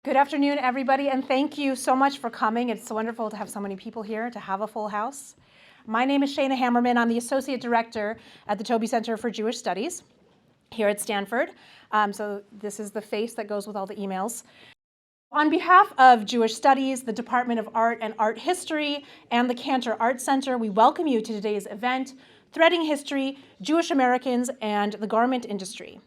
Good afternoon, everybody, and thank you so much for coming. It's so wonderful to have so many people here, to have a full house. My name is Shana Hammerman. I'm the Associate Director at the Toby Center for Jewish Studies here at Stanford. So this is the face that goes with all the emails. On behalf of Jewish Studies, the Department of Art and Art History, and the Cantor Arts Center, we welcome you to today's event, Threading History, Jewish Americans and the Garment Industry.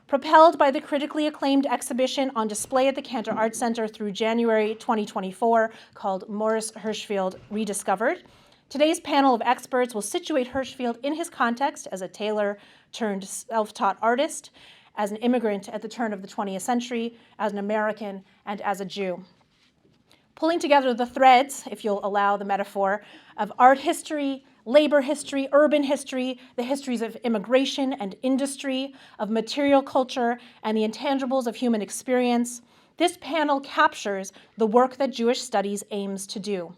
Propelled by the critically acclaimed exhibition on display at the Cantor Arts Center through January 2024 called Morris Hirshfield Rediscovered, today's panel of experts will situate Hirshfield in his context as a tailor turned self-taught artist, as an immigrant at the turn of the 20th century, as an American, and as a Jew. Pulling together the threads, if you'll allow the metaphor, of art history, labor history, urban history, the histories of immigration and industry, of material culture, and the intangibles of human experience, this panel captures the work that Jewish Studies aims to do.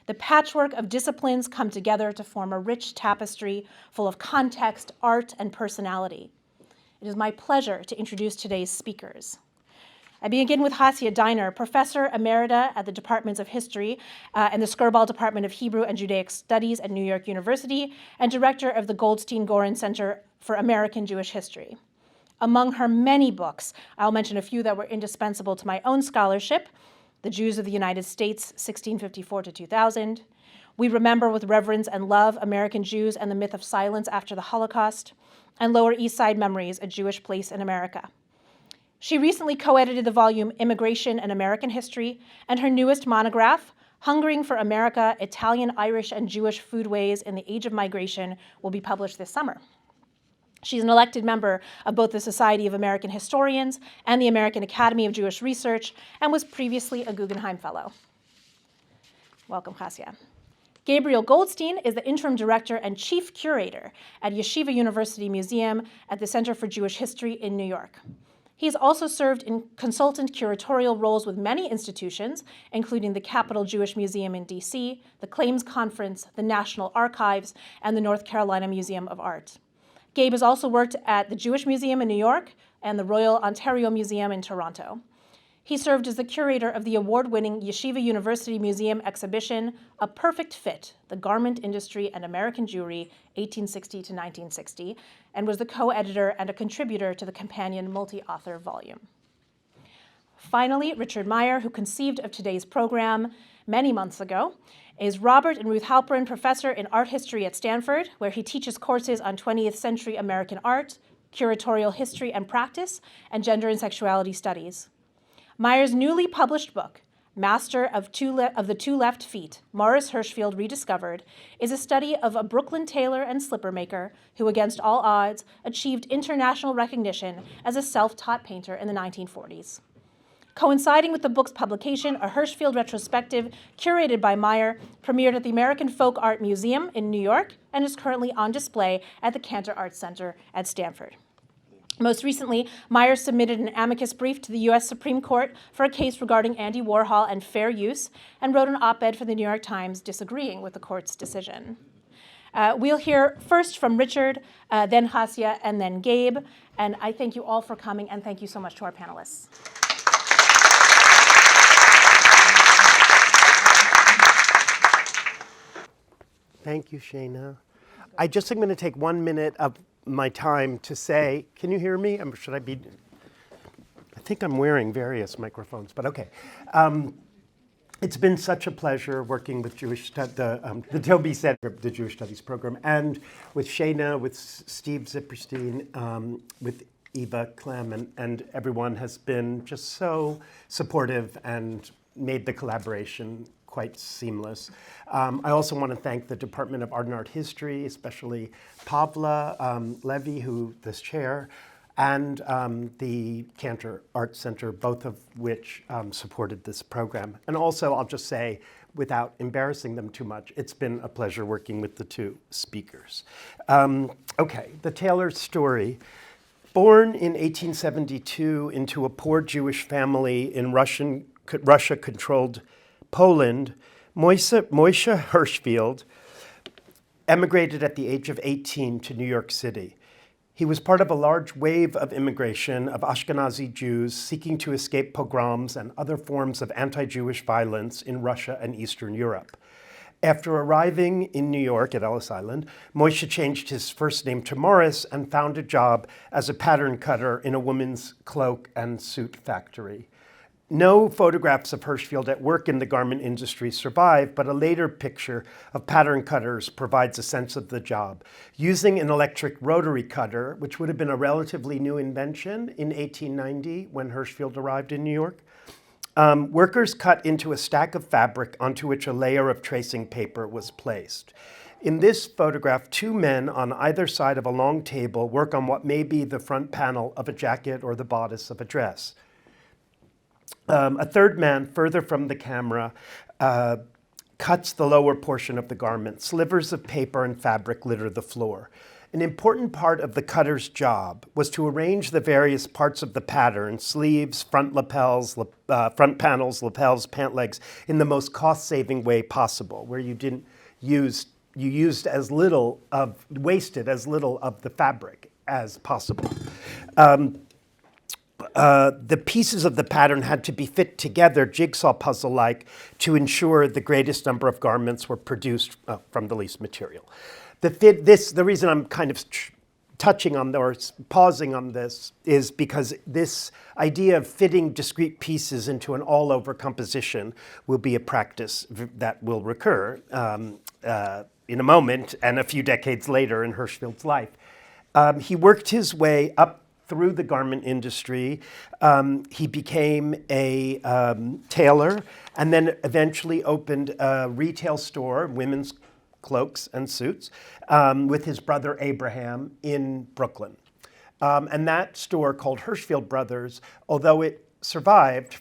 The patchwork of disciplines come together to form a rich tapestry full of context, art, and personality. It is my pleasure to introduce today's speakers. I begin with Hasia Diner, Professor Emerita at the Departments of History and the Skirball Department of Hebrew and Judaic Studies at New York University, and Director of the Goldstein-Gorin Center for American Jewish History. Among her many books, I'll mention a few that were indispensable to my own scholarship: The Jews of the United States, 1654 to 2000, We Remember with Reverence and Love, American Jews and the Myth of Silence After the Holocaust, and Lower East Side Memories, A Jewish Place in America. She recently co-edited the volume Immigration and American History, and her newest monograph, Hungering for America, Italian, Irish, and Jewish Foodways in the Age of Migration, will be published this summer. She's an elected member of both the Society of American Historians and the American Academy of Jewish Research, and was previously a Guggenheim Fellow. Welcome, Hasia. Gabriel Goldstein is the Interim Director and Chief Curator at Yeshiva University Museum at the Center for Jewish History in New York. He's also served in consultant curatorial roles with many institutions, including the Capitol Jewish Museum in DC, the Claims Conference, the National Archives, and the North Carolina Museum of Art. Gabe has also worked at the Jewish Museum in New York and the Royal Ontario Museum in Toronto. He served as the curator of the award-winning Yeshiva University Museum exhibition, A Perfect Fit, The Garment Industry and American Jewry, 1860 to 1960, and was the co-editor and a contributor to the companion multi-author volume. Finally, Richard Meyer, who conceived of today's program many months ago, is Robert and Ruth Halperin Professor in Art History at Stanford, where he teaches courses on 20th century American art, curatorial history and practice, and gender and sexuality studies. Meyer's newly published book, Master of the Two Left Feet, Morris Hirshfield Rediscovered, is a study of a Brooklyn tailor and slipper maker who, against all odds, achieved international recognition as a self-taught painter in the 1940s. Coinciding with the book's publication, a Hirshfield retrospective curated by Meyer premiered at the American Folk Art Museum in New York and is currently on display at the Cantor Arts Center at Stanford. Most recently, Meyer submitted an amicus brief to the U.S. Supreme Court for a case regarding Andy Warhol and fair use, and wrote an op-ed for the New York Times disagreeing with the court's decision. We'll hear first from Richard, then Hasia, and then Gabe. And I thank you all for coming, and thank you so much to our panelists. Thank you, Shana. I just am going to take 1 minute of my time to say, can you hear me? Should I be? I think I'm wearing various microphones, but okay. It's been such a pleasure working with the Toby Center, the Jewish Studies program, and with Shana, with Steve Zipperstein, with Eva Clem, and everyone has been just so supportive and made the collaboration quite seamless. I also want to thank the Department of Art and Art History, especially Pavla Levy, who this chair, and the Cantor Arts Center, both of which supported this program. And also, I'll just say, without embarrassing them too much, it's been a pleasure working with the two speakers. Okay, the tailor story. Born in 1872 into a poor Jewish family in Russia-controlled Poland, Moishe Hirshfield emigrated at the age of 18 to New York City. He was part of a large wave of immigration of Ashkenazi Jews seeking to escape pogroms and other forms of anti-Jewish violence in Russia and Eastern Europe. After arriving in New York at Ellis Island, Moshe changed his first name to Morris and found a job as a pattern cutter in a woman's cloak and suit factory. No photographs of Hirshfield at work in the garment industry survive, but a later picture of pattern cutters provides a sense of the job. Using an electric rotary cutter, which would have been a relatively new invention in 1890 when Hirshfield arrived in New York, workers cut into a stack of fabric onto which a layer of tracing paper was placed. In this photograph, two men on either side of a long table work on what may be the front panel of a jacket or the bodice of a dress. A third man, further from the camera, cuts the lower portion of the garment. Slivers of paper and fabric litter the floor. An important part of the cutter's job was to arrange the various parts of the pattern, sleeves, front lapels, front panels, lapels, pant legs, in the most cost-saving way possible, where you wasted as little of the fabric as possible. The pieces of the pattern had to be fit together, jigsaw puzzle-like, to ensure the greatest number of garments were produced from the least material. The reason I'm kind of touching on or pausing on this is because this idea of fitting discrete pieces into an all-over composition will be a practice that will recur in a moment and a few decades later in Hirshfield's life. He worked his way up through the garment industry. He became a tailor and then eventually opened a retail store, women's cloaks and suits, with his brother Abraham in Brooklyn. And that store, called Hirshfield Brothers, although it survived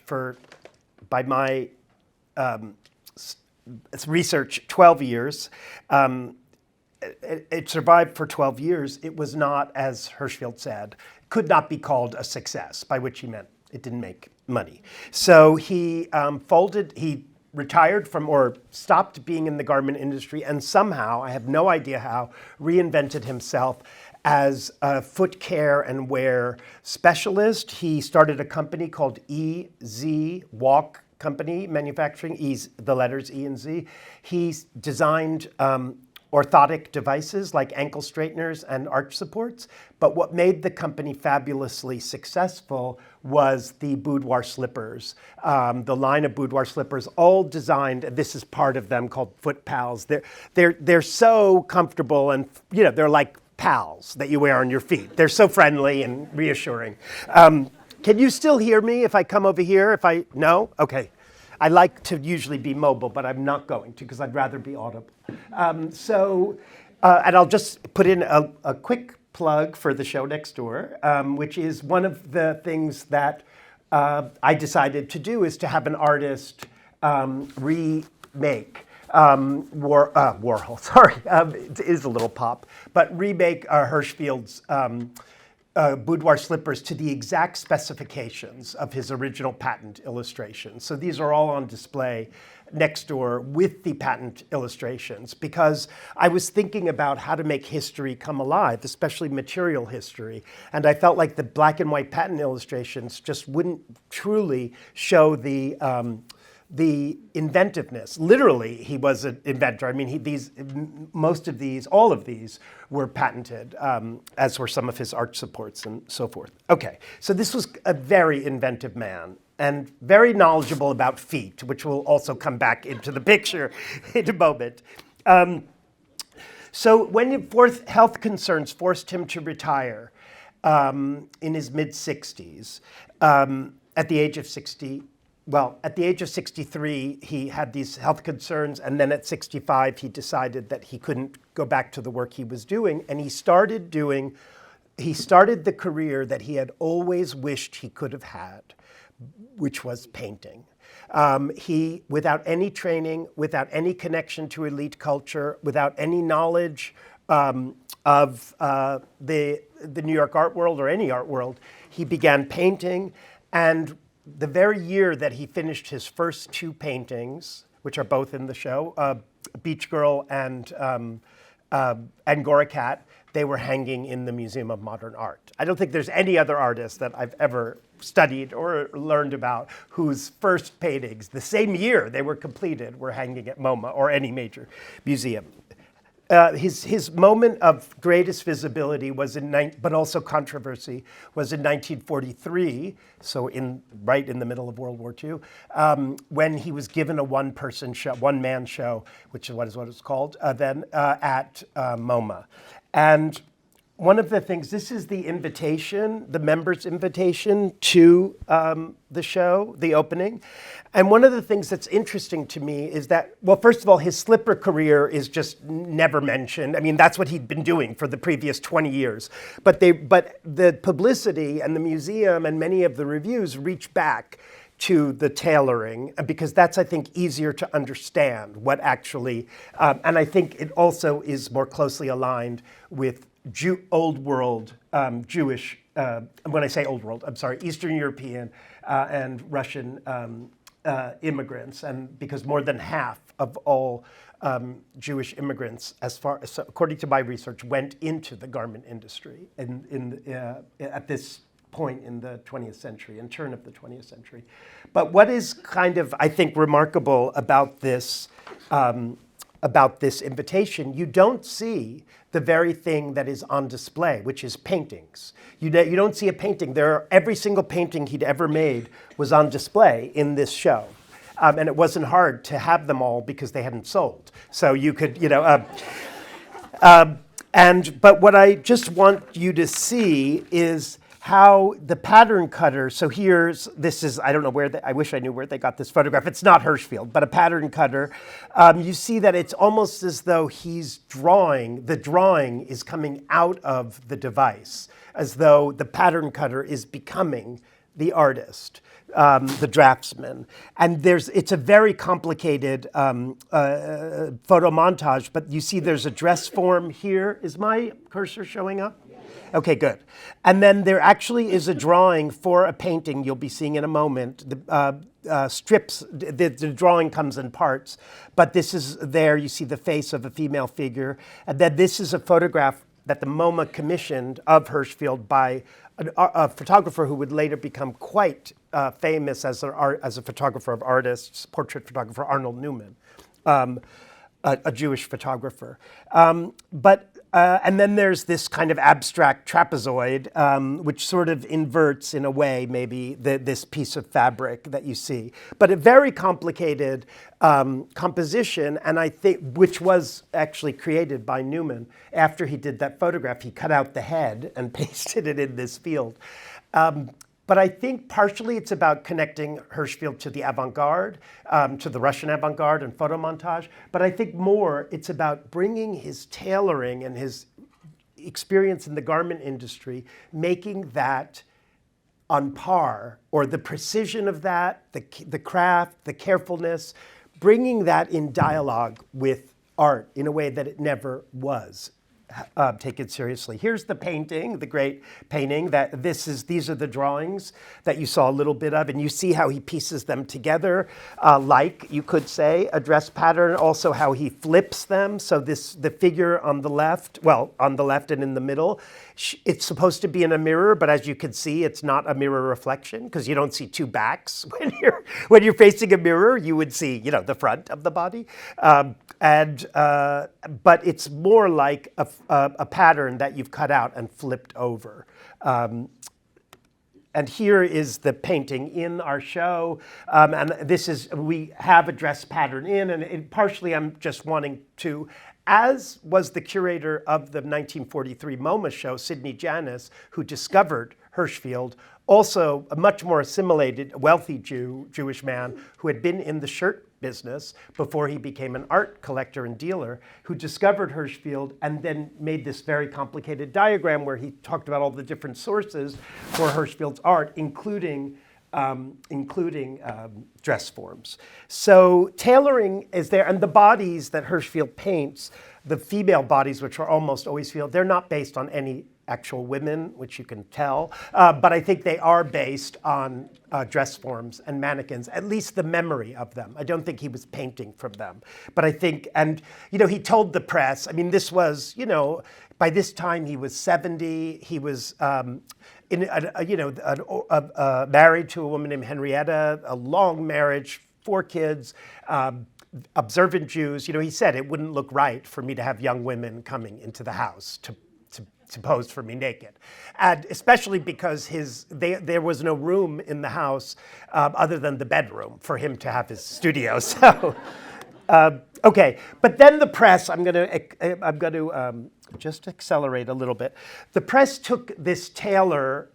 by my research, 12 years, it survived for 12 years. It was not, as Hirshfield said, could not be called a success, by which he meant it didn't make money. So he retired from or stopped being in the garment industry and somehow, I have no idea how, reinvented himself as a foot care and wear specialist. He started a company called EZ Walk Company, manufacturing the letters E and Z. He designed orthotic devices like ankle straighteners and arch supports. But what made the company fabulously successful was the boudoir slippers. The line of boudoir slippers, all designed, this is part of them, called Foot Pals. They're so comfortable and, they're like pals that you wear on your feet. They're so friendly and reassuring. Can you still hear me if I come over here? No? Okay. I like to usually be mobile, but I'm not going to because I'd rather be audible. And I'll just put in a quick plug for the show next door, which is one of the things that I decided to do is to have an artist remake Warhol, sorry, it is a little pop, but remake Hirshfield's boudoir slippers to the exact specifications of his original patent illustrations. So these are all on display next door with the patent illustrations because I was thinking about how to make history come alive, especially material history. And I felt like the black and white patent illustrations just wouldn't truly show the inventiveness. Literally, he was an inventor. I mean, all of these were patented, as were some of his arch supports and so forth. Okay, so this was a very inventive man and very knowledgeable about feet, which will also come back into the picture in a moment. So when health concerns forced him to retire in his mid-60s, at the age of 63, he had these health concerns, and then at 65, he decided that he couldn't go back to the work he was doing, and he started the career that he had always wished he could have had, which was painting. He, without any training, without any connection to elite culture, without any knowledge of the New York art world or any art world, he began painting, and the very year that he finished his first two paintings, which are both in the show, Beach Girl and Angora Cat, they were hanging in the Museum of Modern Art. I don't think there's any other artist that I've ever studied or learned about whose first paintings, the same year they were completed, were hanging at MoMA or any major museum. His moment of greatest visibility was but also controversy, was in 1943, so right in the middle of World War II, when he was given a one-man show, which is what it's called, then at MoMA. And one of the things, this is the invitation, the members' invitation to the show, the opening. And one of the things that's interesting to me is that, well, first of all, his slipper career is just never mentioned. I mean, that's what he'd been doing for the previous 20 years. But the publicity and the museum and many of the reviews reach back to the tailoring, because that's, I think, easier to understand what actually, and I think it also is more closely aligned with old world Jewish, when I say old world, I'm sorry, Eastern European and Russian immigrants, and because more than half of all Jewish immigrants, according to my research, went into the garment industry at this point in the 20th century, in turn of the 20th century. But what is kind of, I think, remarkable about this invitation, you don't see the very thing that is on display, which is paintings. You don't see a painting. Every single painting he'd ever made was on display in this show. And it wasn't hard to have them all because they hadn't sold. So you could, but what I just want you to see is how the pattern cutter, so I don't know I wish I knew where they got this photograph. It's not Hirshfield, but a pattern cutter. You see that it's almost as though he's drawing, the drawing is coming out of the device, as though the pattern cutter is becoming the artist, the draftsman. And it's a very complicated photo montage, but you see there's a dress form here. Is my cursor showing up? Okay, good. And then there actually is a drawing for a painting you'll be seeing in a moment. The drawing comes in parts, but this is there. You see the face of a female figure. And then this is a photograph that the MoMA commissioned of Hirshfield by a photographer who would later become quite famous as a photographer of artists, portrait photographer, Arnold Newman, a Jewish photographer. And then there's this kind of abstract trapezoid, which sort of inverts, in a way, maybe this piece of fabric that you see. But a very complicated composition, and I think, which was actually created by Newman. After he did that photograph, he cut out the head and pasted it in this field. But I think partially it's about connecting Hirshfield to the avant-garde, to the Russian avant-garde and photo montage. But I think more it's about bringing his tailoring and his experience in the garment industry, making that on par, or the precision of that, the craft, the carefulness, bringing that in dialogue with art in a way that it never was. Take it seriously. Here's the painting, the great painting. These are the drawings that you saw a little bit of, and you see how he pieces them together, like you could say a dress pattern. Also, how he flips them. So the figure on the left, and in the middle, it's supposed to be in a mirror, but as you can see, it's not a mirror reflection because you don't see two backs when you're facing a mirror. You would see, the front of the body, but it's more like a pattern that you've cut out and flipped over. And here is the painting in our show. And we have a dress pattern and partially I'm just wanting to, as was the curator of the 1943 MoMA show, Sidney Janis, who discovered Hirshfield, also a much more assimilated, wealthy Jewish man who had been in the shirt business before he became an art collector and dealer, who discovered Hirshfield and then made this very complicated diagram where he talked about all the different sources for Hirshfield's art, including dress forms. So tailoring is there, and the bodies that Hirshfield paints, the female bodies, which are almost always field, they're not based on any actual women, which you can tell, but I think they are based on dress forms and mannequins, at least the memory of them. I don't think he was painting from them. But I think, and he told the press, I mean, this was, by this time he was 70, he was married to a woman named Henrietta, a long marriage, 4 kids, observant Jews. He said it wouldn't look right for me to have young women coming into the house to pose for me naked. And especially because there was no room in the house other than the bedroom for him to have his studio. So, okay. But then the press, I'm going to just accelerate a little bit. The press took this tailor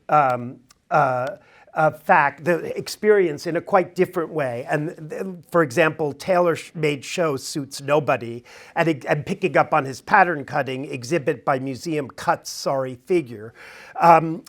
fact, the experience, in a quite different way. And for example, tailor-made show suits nobody, and picking up on his pattern cutting exhibit by museum cuts sorry figure.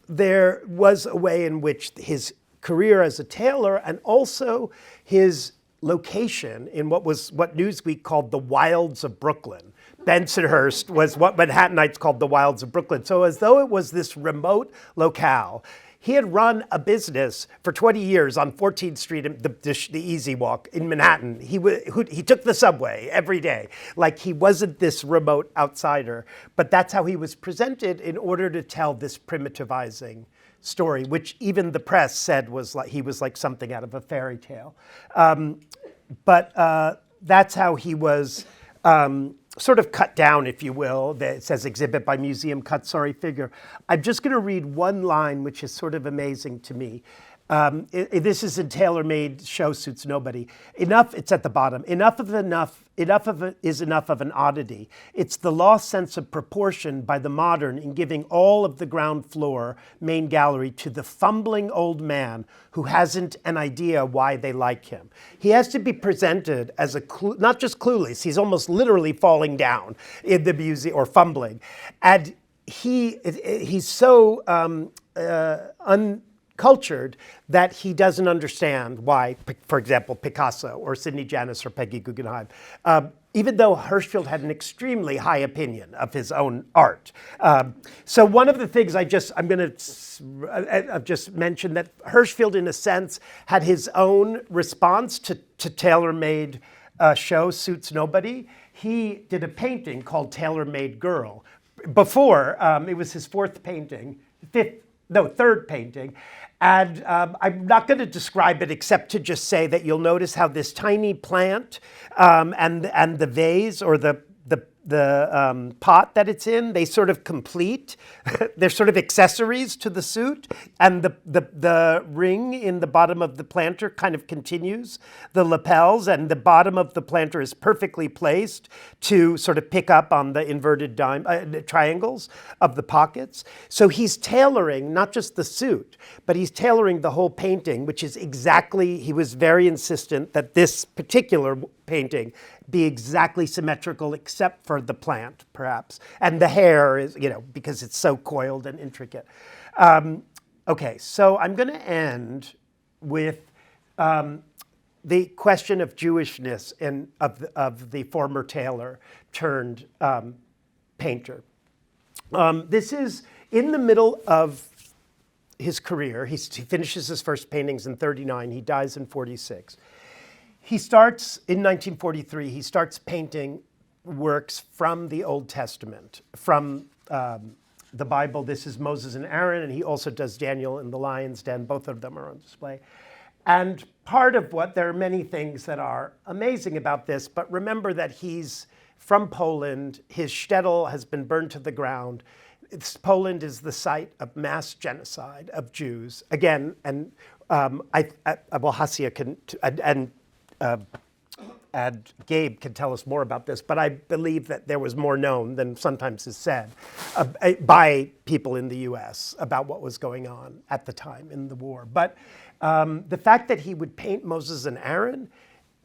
There was a way in which his career as a tailor and also his location in what Newsweek called the wilds of Brooklyn. Bensonhurst was what Manhattanites called the wilds of Brooklyn. So as though it was this remote locale. He had run a business for 20 years on 14th Street, the Easy Walk in Manhattan. He took the subway every day. Like, he wasn't this remote outsider, but that's how he was presented in order to tell this primitivizing story, which even the press said was like he was like something out of a fairy tale. But that's how he was sort of cut down, if you will. It says exhibit by museum cut sorry figure. I'm just going to read one line, which is sort of amazing to me. This is in tailor-made show suits nobody. Enough, it's at the bottom. Enough of it is enough of an oddity. It's the lost sense of proportion by the modern in giving all of the ground floor main gallery to the fumbling old man who hasn't an idea why they like him. He has to be presented as not just clueless, he's almost literally falling down in the museum or fumbling. And he's so uncultured that he doesn't understand why, for example, Picasso or Sidney Janis or Peggy Guggenheim, even though Hirshfield had an extremely high opinion of his own art. So one of the things I've just mentioned that Hirshfield, in a sense, had his own response to tailor-made show suits nobody. He did a painting called Tailor-Made Girl. Before, it was his third painting. And I'm not going to describe it except to just say that you'll notice how this tiny plant and the vase or the pot that it's in, they sort of complete. They're sort of accessories to the suit. And the ring in the bottom of the planter kind of continues the lapels, and the bottom of the planter is perfectly placed to sort of pick up on the inverted triangles of the pockets. So he's tailoring not just the suit, but he's tailoring the whole painting, which is exactly, he was very insistent that this particular painting be exactly symmetrical except for the plant, perhaps. And the hair is, because it's so coiled and intricate. Okay, so I'm going to end with the question of Jewishness and of the former tailor turned painter. This is in the middle of his career. He finishes his first paintings in 1939. He dies in 1946. He starts, in 1943, he starts painting works from the Old Testament, from the Bible. This is Moses and Aaron, and he also does Daniel in the Lion's Den. Both of them are on display. And part of there are many things that are amazing about this, but remember that he's from Poland. His shtetl has been burned to the ground. Poland is the site of mass genocide of Jews. Again, and Hasia can, and Gabe can tell us more about this, but I believe that there was more known than sometimes is said by people in the US about what was going on at the time in the war. But the fact that he would paint Moses and Aaron,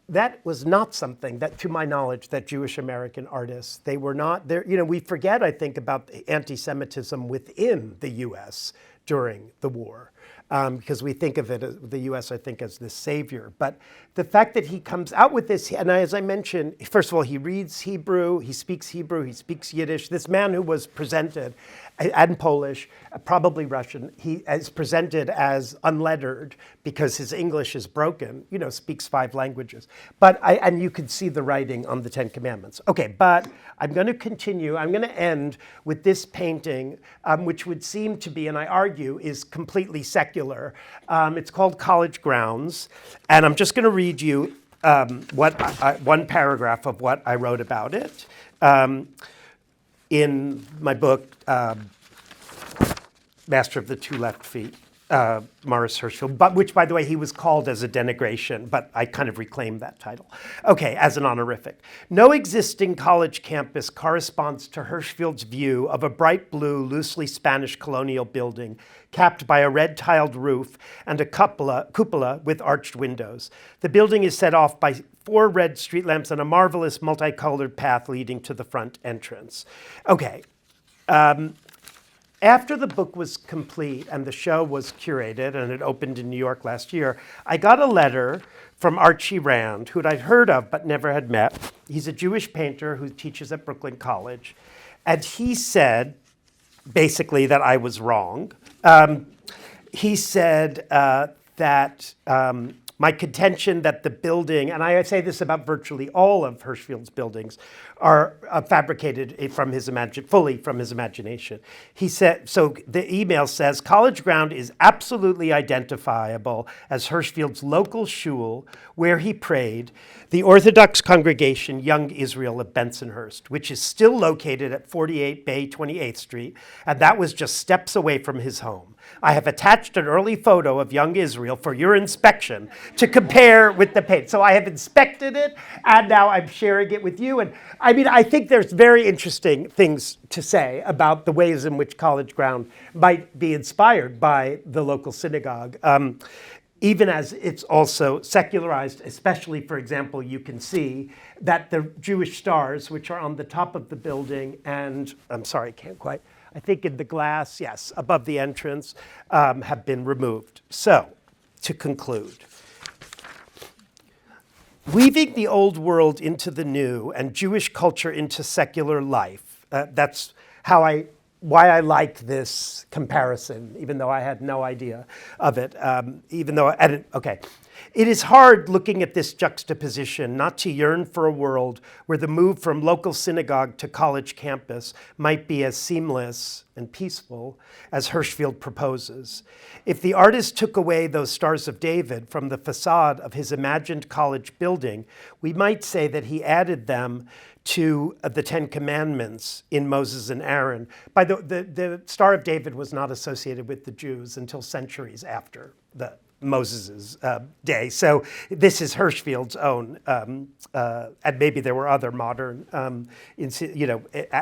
that was not something that, to my knowledge, that Jewish American artists, they were not there. We forget, I think, about the anti-Semitism within the US during the war. because we think of it, the US, I think, as this savior. But the fact that he comes out with this, and as I mentioned, first of all, he reads Hebrew, he speaks Yiddish. This man who was presented, and Polish, probably Russian, he is presented as unlettered because his English is broken, speaks 5 languages. And you could see the writing on the 10 Commandments. Okay, but I'm going to continue. I'm going to end with this painting, which would seem to be, and I argue, is completely secular. It's called College Grounds, and I'm just going to read you one paragraph of what I wrote about it in my book, Master of the Two Left Feet. Morris Hirshfield, but which, by the way, he was called as a denigration, but I kind of reclaimed that title. Okay, as an honorific. No existing college campus corresponds to Hirshfield's view of a bright blue, loosely Spanish colonial building capped by a red-tiled roof and a cupola with arched windows. The building is set off by 4 red street lamps and a marvelous multicolored path leading to the front entrance. Okay. After the book was complete and the show was curated and it opened in New York last year, I got a letter from Archie Rand, who I'd heard of but never had met. He's a Jewish painter who teaches at Brooklyn College. And he said, basically, that I was wrong. He said that my contention that the building, and I say this about virtually all of Hirshfield's buildings, are fabricated fully from his imagination. He said, so the email says, College Ground is absolutely identifiable as Hirshfield's local shul where he prayed, the Orthodox congregation Young Israel of Bensonhurst, which is still located at 48 Bay 28th Street, and that was just steps away from his home. I have attached an early photo of Young Israel for your inspection to compare with the paint. So I have inspected it, and now I'm sharing it with you. And I think there's very interesting things to say about the ways in which College Ground might be inspired by the local synagogue, even as it's also secularized. Especially, for example, you can see that the Jewish stars, which are on the top of the building, and I'm sorry, can't quite, I think in the glass, yes, above the entrance, have been removed. So, to conclude, weaving the old world into the new and Jewish culture into secular life, that's why I like this comparison, even though I had no idea of it, okay. It is hard looking at this juxtaposition not to yearn for a world where the move from local synagogue to college campus might be as seamless and peaceful as Hirshfield proposes. If the artist took away those Stars of David from the facade of his imagined college building, we might say that he added them to the 10 Commandments in Moses and Aaron. The Star of David was not associated with the Jews until centuries after Moses' day. So this is Hirshfield's own, and maybe there were other modern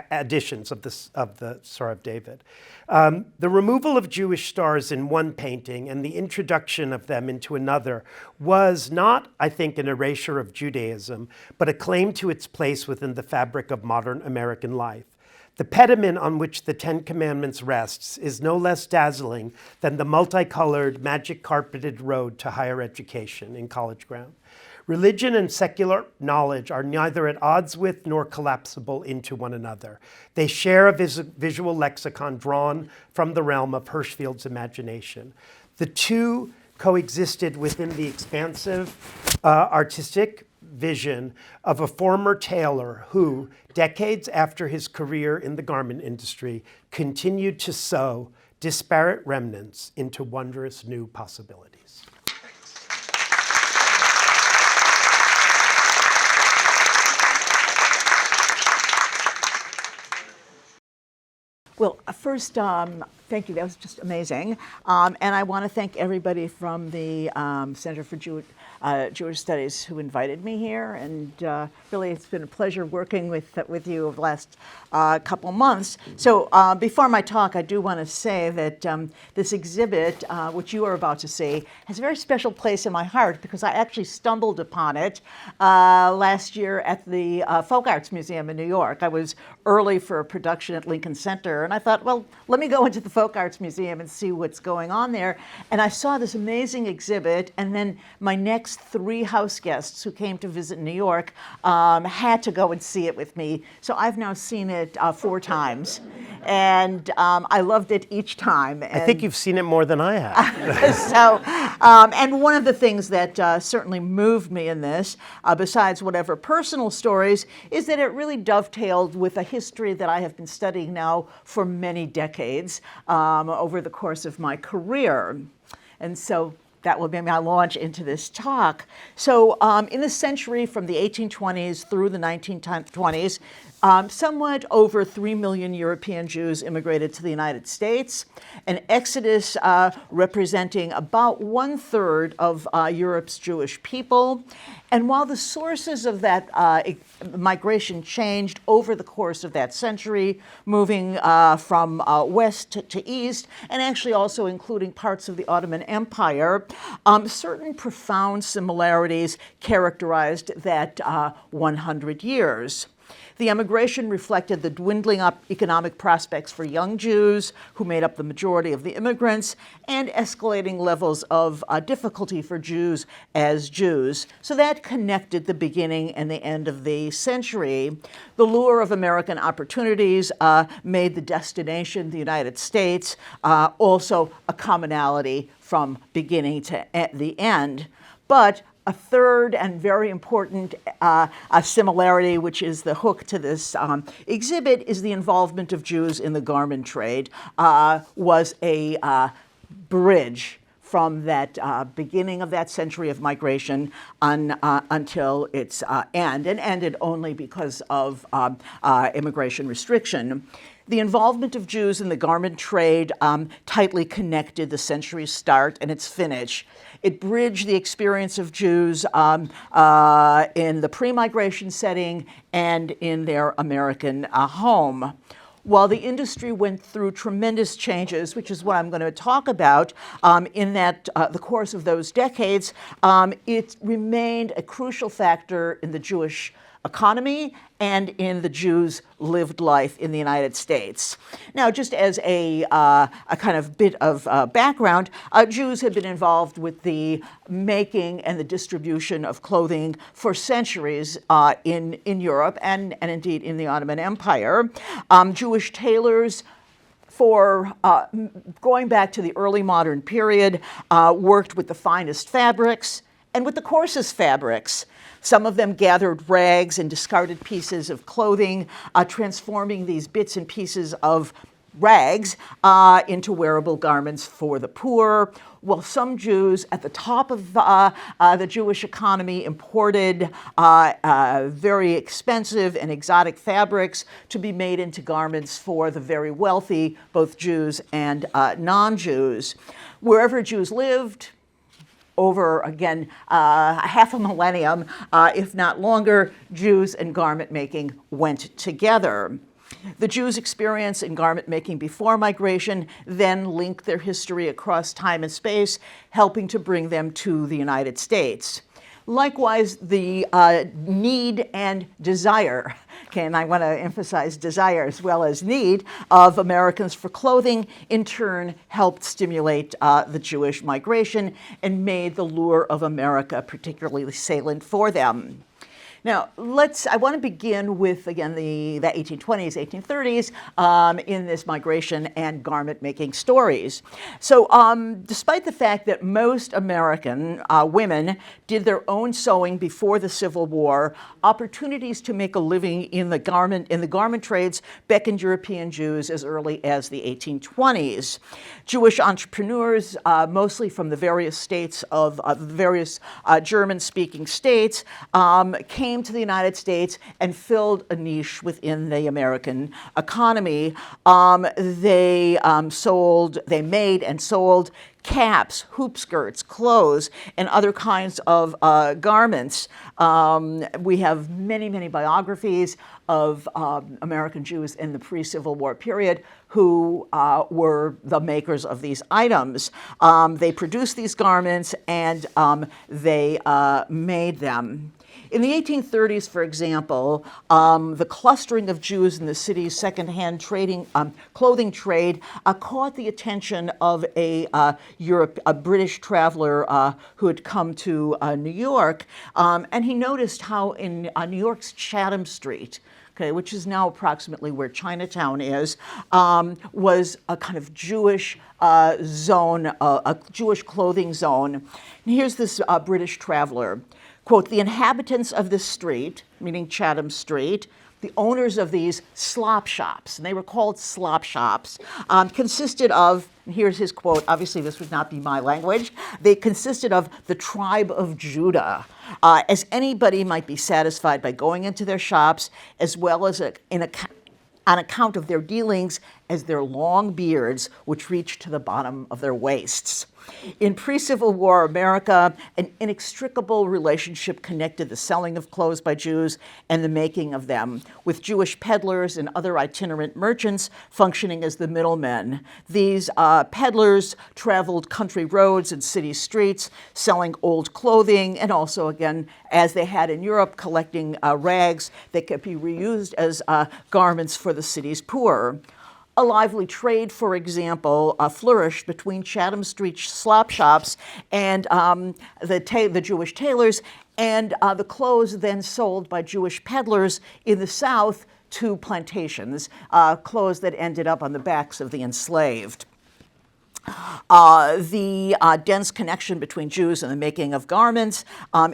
additions of the Star of David. The removal of Jewish stars in one painting and the introduction of them into another was not, I think, an erasure of Judaism, but a claim to its place within the fabric of modern American life. The pediment on which the 10 Commandments rests is no less dazzling than the multicolored, magic-carpeted road to higher education in College Ground. Religion and secular knowledge are neither at odds with nor collapsible into one another. They share a visual lexicon drawn from the realm of Hirshfield's imagination. The two coexisted within the expansive artistic vision of a former tailor who, decades after his career in the garment industry, continued to sow disparate remnants into wondrous new possibilities. Well, first, thank you. That was just amazing. And I want to thank everybody from the Center for Jewish Studies who invited me here, and really it's been a pleasure working with you over the last couple months. So before my talk, I do want to say that this exhibit, which you are about to see, has a very special place in my heart because I actually stumbled upon it last year at the Folk Arts Museum in New York. I was early for a production at Lincoln Center, and I thought, well, let me go into the Folk Arts Museum and see what's going on there. And I saw this amazing exhibit, and then my next 3 house guests who came to visit New York had to go and see it with me. So I've now seen it 4 times, and I loved it each time. I think you've seen it more than I have. So, and one of the things that certainly moved me in this, besides whatever personal stories, is that it really dovetailed with a history that I have been studying now for many decades over the course of my career. And so that will be my launch into this talk. So in the century from the 1820s through the 1920s, somewhat over 3 million European Jews immigrated to the United States, an exodus representing about 1/3 of Europe's Jewish people. And while the sources of that migration changed over the course of that century, moving from west to east, and actually also including parts of the Ottoman Empire, certain profound similarities characterized that 100 years. The emigration reflected the dwindling up economic prospects for young Jews, who made up the majority of the immigrants, and escalating levels of difficulty for Jews as Jews. So that connected the beginning and the end of the century. The lure of American opportunities made the destination, the United States, also a commonality from beginning to the end. But a third and very important similarity, which is the hook to this exhibit, is the involvement of Jews in the garment trade, was a bridge from that beginning of that century of migration until its end, and ended only because of immigration restriction. The involvement of Jews in the garment trade tightly connected the century's start and its finish. It bridged the experience of Jews in the pre-migration setting and in their American home. While the industry went through tremendous changes, which is what I'm going to talk about, in that the course of those decades, it remained a crucial factor in the Jewish economy and in the Jews' lived life in the United States. Now, just as a kind of bit of background, Jews had been involved with the making and the distribution of clothing for centuries in Europe and indeed in the Ottoman Empire. Jewish tailors, for going back to the early modern period, worked with the finest fabrics and with the coarsest fabrics. Some of them gathered rags and discarded pieces of clothing, transforming these bits and pieces of rags into wearable garments for the poor, while some Jews at the top of the Jewish economy imported very expensive and exotic fabrics to be made into garments for the very wealthy, both Jews and non-Jews. Wherever Jews lived, over, again, half a millennium, if not longer, Jews and garment making went together. The Jews' experience in garment making before migration then linked their history across time and space, helping to bring them to the United States. Likewise, the need and desire, okay, and I want to emphasize desire as well as need, of Americans for clothing in turn helped stimulate the Jewish migration and made the lure of America particularly salient for them. Now, I want to begin with, again, the 1820s, 1830s in this migration and garment making stories. So despite the fact that most American women did their own sewing before the Civil War, opportunities to make a living in the garment trades beckoned European Jews as early as the 1820s. Jewish entrepreneurs, mostly from the various states of various German-speaking states, came to the United States and filled a niche within the American economy. They made and sold caps, hoop skirts, clothes, and other kinds of garments. We have many, many biographies of American Jews in the pre-Civil War period who were the makers of these items. They produced these garments and they made them. In the 1830s, for example, the clustering of Jews in the city's secondhand clothing trade caught the attention of a British traveler who had come to New York, and he noticed how in New York's Chatham Street, which is now approximately where Chinatown is, was a kind of Jewish zone, a Jewish clothing zone. And here's this British traveler. Quote, "The inhabitants of this street," meaning Chatham Street, the owners of these slop shops, and they were called slop shops, consisted of, and here's his quote, obviously this would not be my language, they consisted of the tribe of Judah, as anybody might be satisfied by going into their shops, as well as on account of their dealings as their long beards, which reached to the bottom of their waists. In pre-Civil War America, an inextricable relationship connected the selling of clothes by Jews and the making of them, with Jewish peddlers and other itinerant merchants functioning as the middlemen. These peddlers traveled country roads and city streets, selling old clothing, and also, again, as they had in Europe, collecting rags that could be reused as garments for the city's poor. A lively trade, for example, flourished between Chatham Street slop shops and the Jewish tailors, and the clothes then sold by Jewish peddlers in the South to plantations, clothes that ended up on the backs of the enslaved. The dense connection between Jews and the making of garments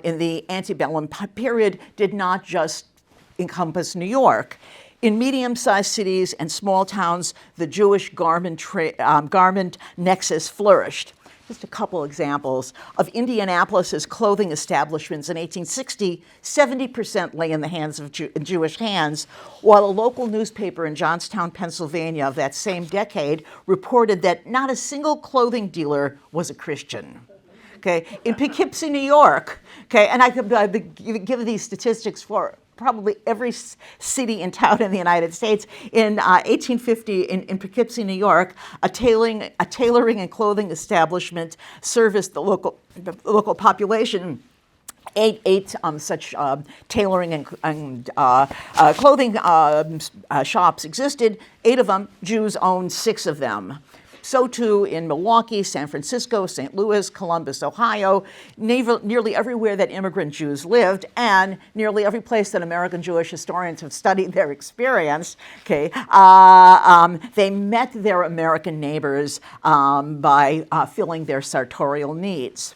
in the antebellum period did not just encompass New York. In medium-sized cities and small towns, the Jewish garment nexus flourished. Just a couple examples. Of Indianapolis's clothing establishments in 1860, 70% lay in the hands of Jewish hands, while a local newspaper in Johnstown, Pennsylvania of that same decade reported that not a single clothing dealer was a Christian. In Poughkeepsie, New York, and I could give these statistics for probably every city and town in the United States. In 1850, in Poughkeepsie, New York, a tailoring and clothing establishment serviced the local population. Eight such tailoring and clothing shops existed. 8 of them, Jews owned 6 of them. So too in Milwaukee, San Francisco, St. Louis, Columbus, Ohio, nearly everywhere that immigrant Jews lived, and nearly every place that American Jewish historians have studied their experience, they met their American neighbors by filling their sartorial needs.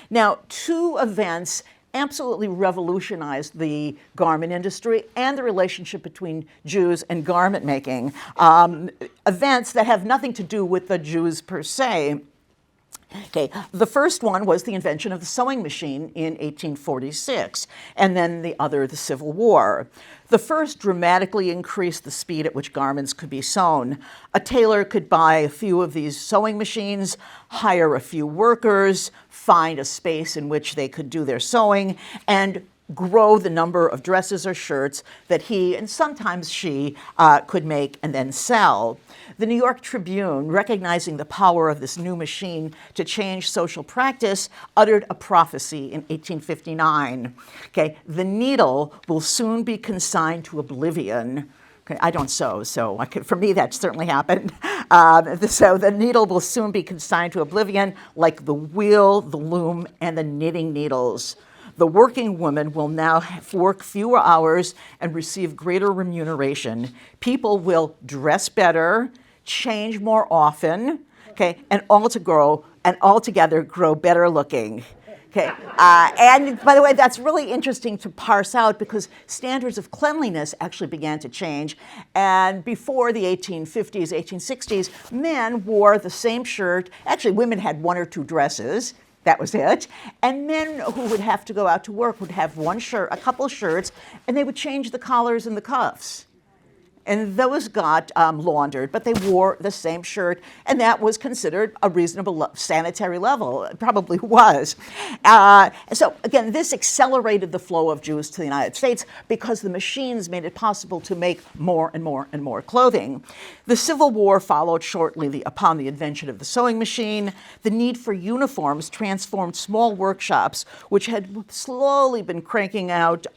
Now, 2 events absolutely revolutionized the garment industry and the relationship between Jews and garment making. Events that have nothing to do with the Jews per se. The first one was the invention of the sewing machine in 1846, and then the other, the Civil War. The first dramatically increased the speed at which garments could be sewn. A tailor could buy a few of these sewing machines, hire a few workers, find a space in which they could do their sewing, and grow the number of dresses or shirts that he, and sometimes she, could make and then sell. The New York Tribune, recognizing the power of this new machine to change social practice, uttered a prophecy in 1859. The needle will soon be consigned to oblivion. I don't sew, so for me that certainly happened. So the needle will soon be consigned to oblivion, like the wheel, the loom, and the knitting needles. The working woman will now work fewer hours and receive greater remuneration. People will dress better, change more often, and altogether grow better looking. And by the way, that's really interesting to parse out because standards of cleanliness actually began to change. And before the 1850s, 1860s, men wore the same shirt. Actually, women had 1 or 2 dresses. That was it. And men who would have to go out to work would have 1 shirt, a couple of shirts, and they would change the collars and the cuffs. and those got laundered, but they wore the same shirt, and that was considered a reasonable sanitary level. It probably was. So again, this accelerated the flow of Jews to the United States because the machines made it possible to make more and more and more clothing. The Civil War followed shortly upon the invention of the sewing machine. The need for uniforms transformed small workshops, which had slowly been cranking out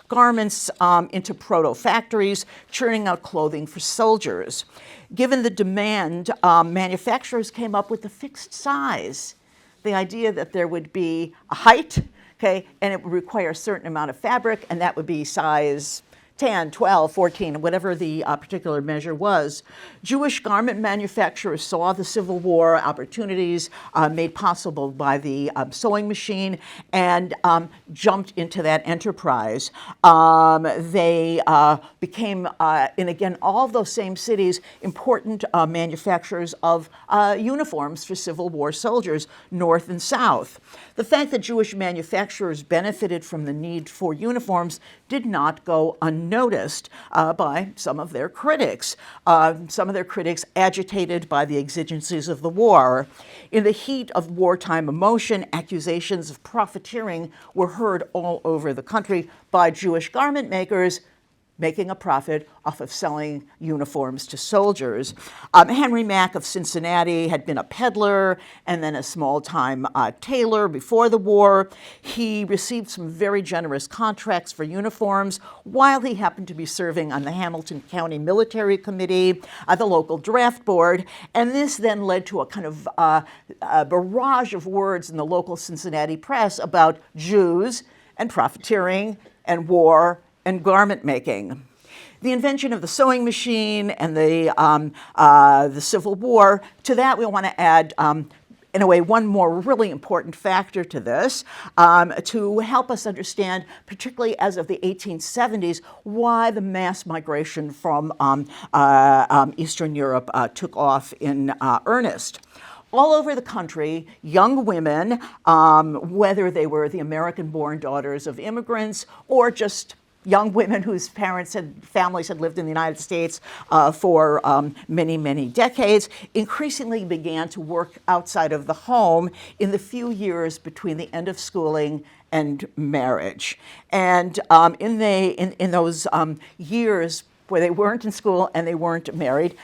garments into proto-factories, churning out clothing for soldiers. Given the demand, manufacturers came up with a fixed size. The idea that there would be a height, okay, and it would require a certain amount of fabric, and that would be size 10, 12, 14, whatever the particular measure was. Jewish garment manufacturers saw the Civil War opportunities made possible by the sewing machine and jumped into that enterprise. They became, in again, all of those same cities, important manufacturers of uniforms for Civil War soldiers, North and South. The fact that Jewish manufacturers benefited from the need for uniforms did not go unnoticed by some of their critics. Some of their critics agitated by the exigencies of the war. In the heat of wartime emotion, accusations of profiteering were heard all over the country by Jewish garment makers making a profit off of selling uniforms to soldiers. Henry Mack of Cincinnati had been a peddler and then a small-time tailor before the war. He received some very generous contracts for uniforms while he happened to be serving on the Hamilton County Military Committee, the local draft board, and this then led to a kind of a barrage of words in the local Cincinnati press about Jews and profiteering and war and garment making. The invention of the sewing machine and the Civil War, to that we want to add, in a way, one more really important factor to this to help us understand, particularly as of the 1870s, why the mass migration from Eastern Europe took off in earnest. All over the country, young women, whether they were the American-born daughters of immigrants or just young women whose families had lived in the United States for many, many decades, increasingly began to work outside of the home in the few years between the end of schooling and marriage. And in those years where they weren't in school and they weren't married,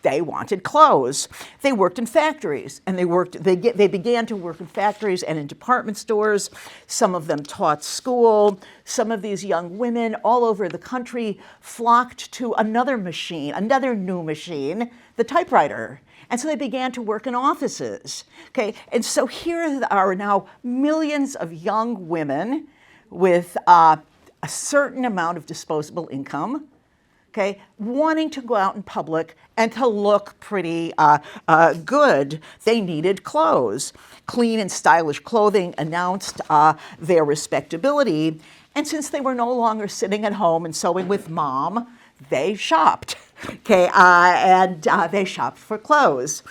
they wanted clothes. They worked in factories, and they began to work in factories and in department stores. Some of them taught school. Some of these young women all over the country flocked to another machine, another new machine, the typewriter. And so they began to work in offices. Okay, and so here are now millions of young women with a certain amount of disposable income, okay, wanting to go out in public and to look pretty good. They needed clothes. Clean and stylish clothing announced their respectability. And since they were no longer sitting at home and sewing with mom, they shopped, okay, and they shopped for clothes.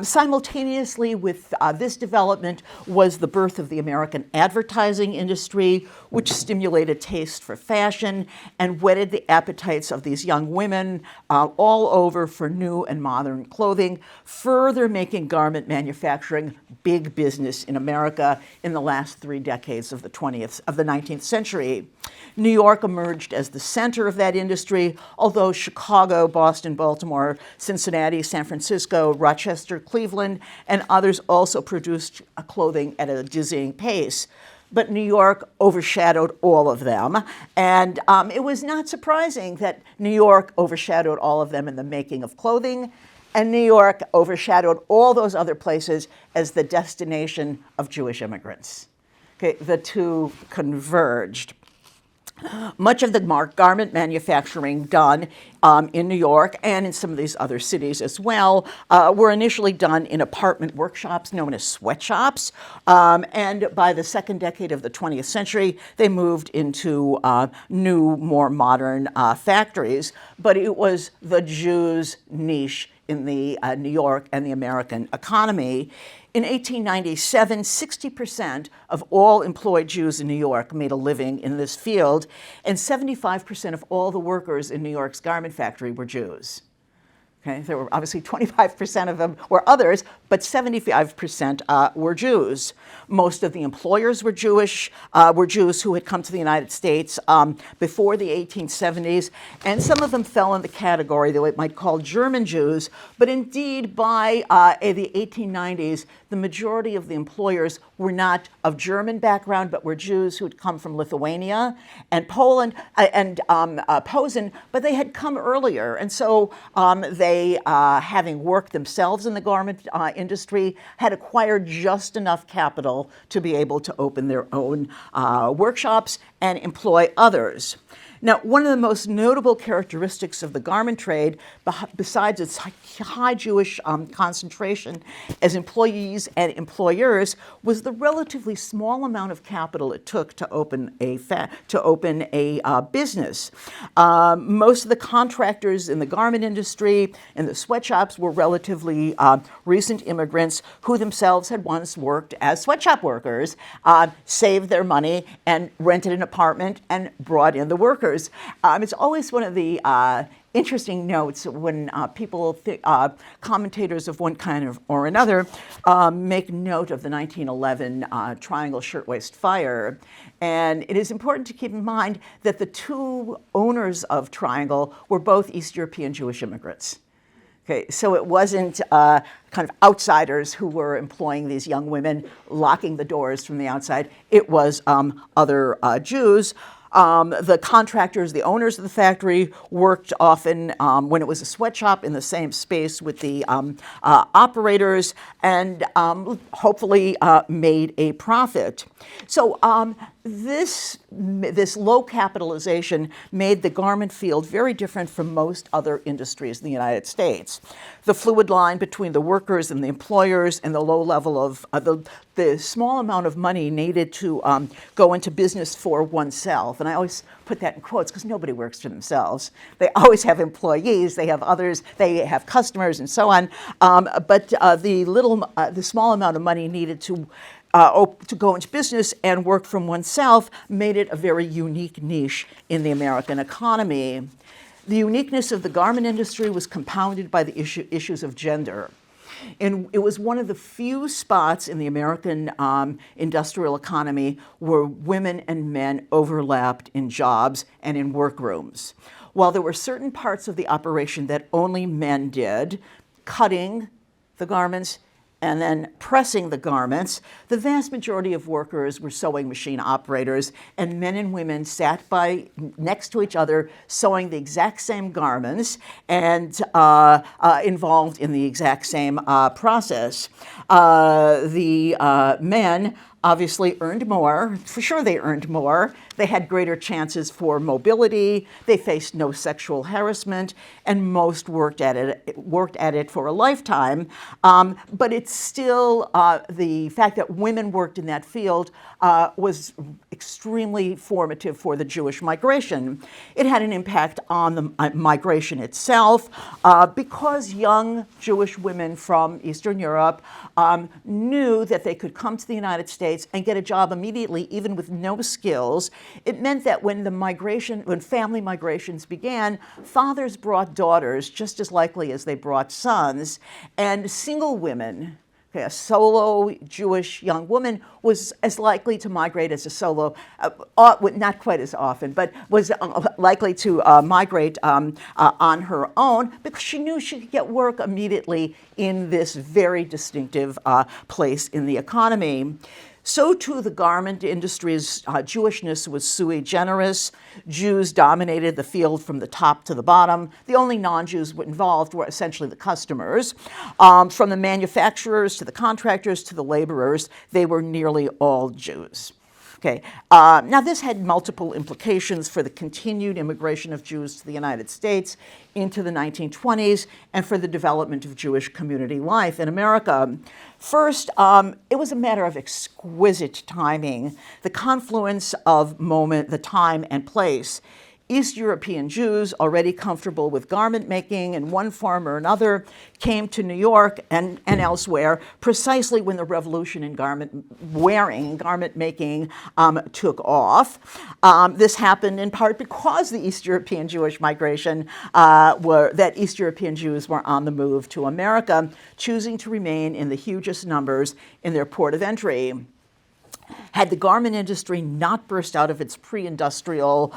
Simultaneously with this development was the birth of the American advertising industry, which stimulated taste for fashion and whetted the appetites of these young women all over for new and modern clothing, further making garment manufacturing big business in America in the last 3 decades of the 19th century. New York emerged as the center of that industry, although Chicago, Boston, Baltimore, Cincinnati, San Francisco, Rochester, Cleveland, and others also produced clothing at a dizzying pace. But New York overshadowed all of them, and it was not surprising that New York overshadowed all of them in the making of clothing, and New York overshadowed all those other places as the destination of Jewish immigrants. Okay, the two converged. Much of the garment manufacturing done in New York and in some of these other cities as well were initially done in apartment workshops known as sweatshops. And by the second decade of the 20th century, they moved into new, more modern factories. But it was the Jews' niche in the New York and the American economy. In 1897, 60% of all employed Jews in New York made a living in this field, and 75% of all the workers in New York's garment factory were Jews. Okay, there were obviously 25% of them were others, but 75% were Jews. Most of the employers were Jews who had come to the United States before the 1870s, and some of them fell in the category that we might call German Jews, but indeed by the 1890s, the majority of the employers were not of German background, but were Jews who had come from Lithuania and Poland and Posen, but they had come earlier, and so they, having worked themselves in the garment industry, had acquired just enough capital to be able to open their own workshops and employ others. Now, one of the most notable characteristics of the garment trade, besides its high Jewish concentration as employees and employers, was the relatively small amount of capital it took to open a business. Most of the contractors in the garment industry and the sweatshops were relatively recent immigrants who themselves had once worked as sweatshop workers, saved their money, and rented an apartment and brought in the workers. It's always one of the interesting notes when commentators of one kind or another make note of the 1911 Triangle Shirtwaist Fire. And it is important to keep in mind that the two owners of Triangle were both East European Jewish immigrants. Okay, so it wasn't kind of outsiders who were employing these young women, locking the doors from the outside. It was other Jews. The contractors, the owners of the factory, worked often when it was a sweatshop in the same space with the operators and hopefully made a profit. So this low capitalization made the garment field very different from most other industries in the United States. The fluid line between the workers and the employers and the low level of the small amount of money needed to go into business for oneself. And I always put that in quotes because nobody works for themselves. They always have employees, they have others, they have customers and so on. But the small amount of money needed to go into business and work from oneself made it a very unique niche in the American economy. The uniqueness of the garment industry was compounded by the issues of gender. And it was one of the few spots in the American industrial economy where women and men overlapped in jobs and in workrooms. While there were certain parts of the operation that only men did, cutting the garments and then pressing the garments, the vast majority of workers were sewing machine operators, and men and women sat next to each other sewing the exact same garments and involved in the exact same process. The men obviously earned more. For sure they earned more. They had greater chances for mobility. They faced no sexual harassment, and most worked at it for a lifetime. But it's still, the fact that women worked in that field was extremely formative for the Jewish migration. It had an impact on the migration itself because young Jewish women from Eastern Europe knew that they could come to the United States and get a job immediately, even with no skills. It meant that when family migrations began, fathers brought daughters just as likely as they brought sons, and single women, a solo Jewish young woman, was as likely to migrate as a solo, not quite as often, but was likely to migrate on her own because she knew she could get work immediately in this very distinctive place in the economy. So too the garment industry's Jewishness was sui generis. Jews dominated the field from the top to the bottom. The only non-Jews involved were essentially the customers. From the manufacturers to the contractors to the laborers, they were nearly all Jews. Okay. Now this had multiple implications for the continued immigration of Jews to the United States into the 1920s and for the development of Jewish community life in America. First, it was a matter of exquisite timing, the confluence of the time and place. East European Jews, already comfortable with garment making in one form or another, came to New York and elsewhere precisely when the revolution in garment wearing, garment making took off. This happened in part because the East European Jewish migration, that East European Jews were on the move to America, choosing to remain in the hugest numbers in their port of entry. Had the garment industry not burst out of its pre-industrial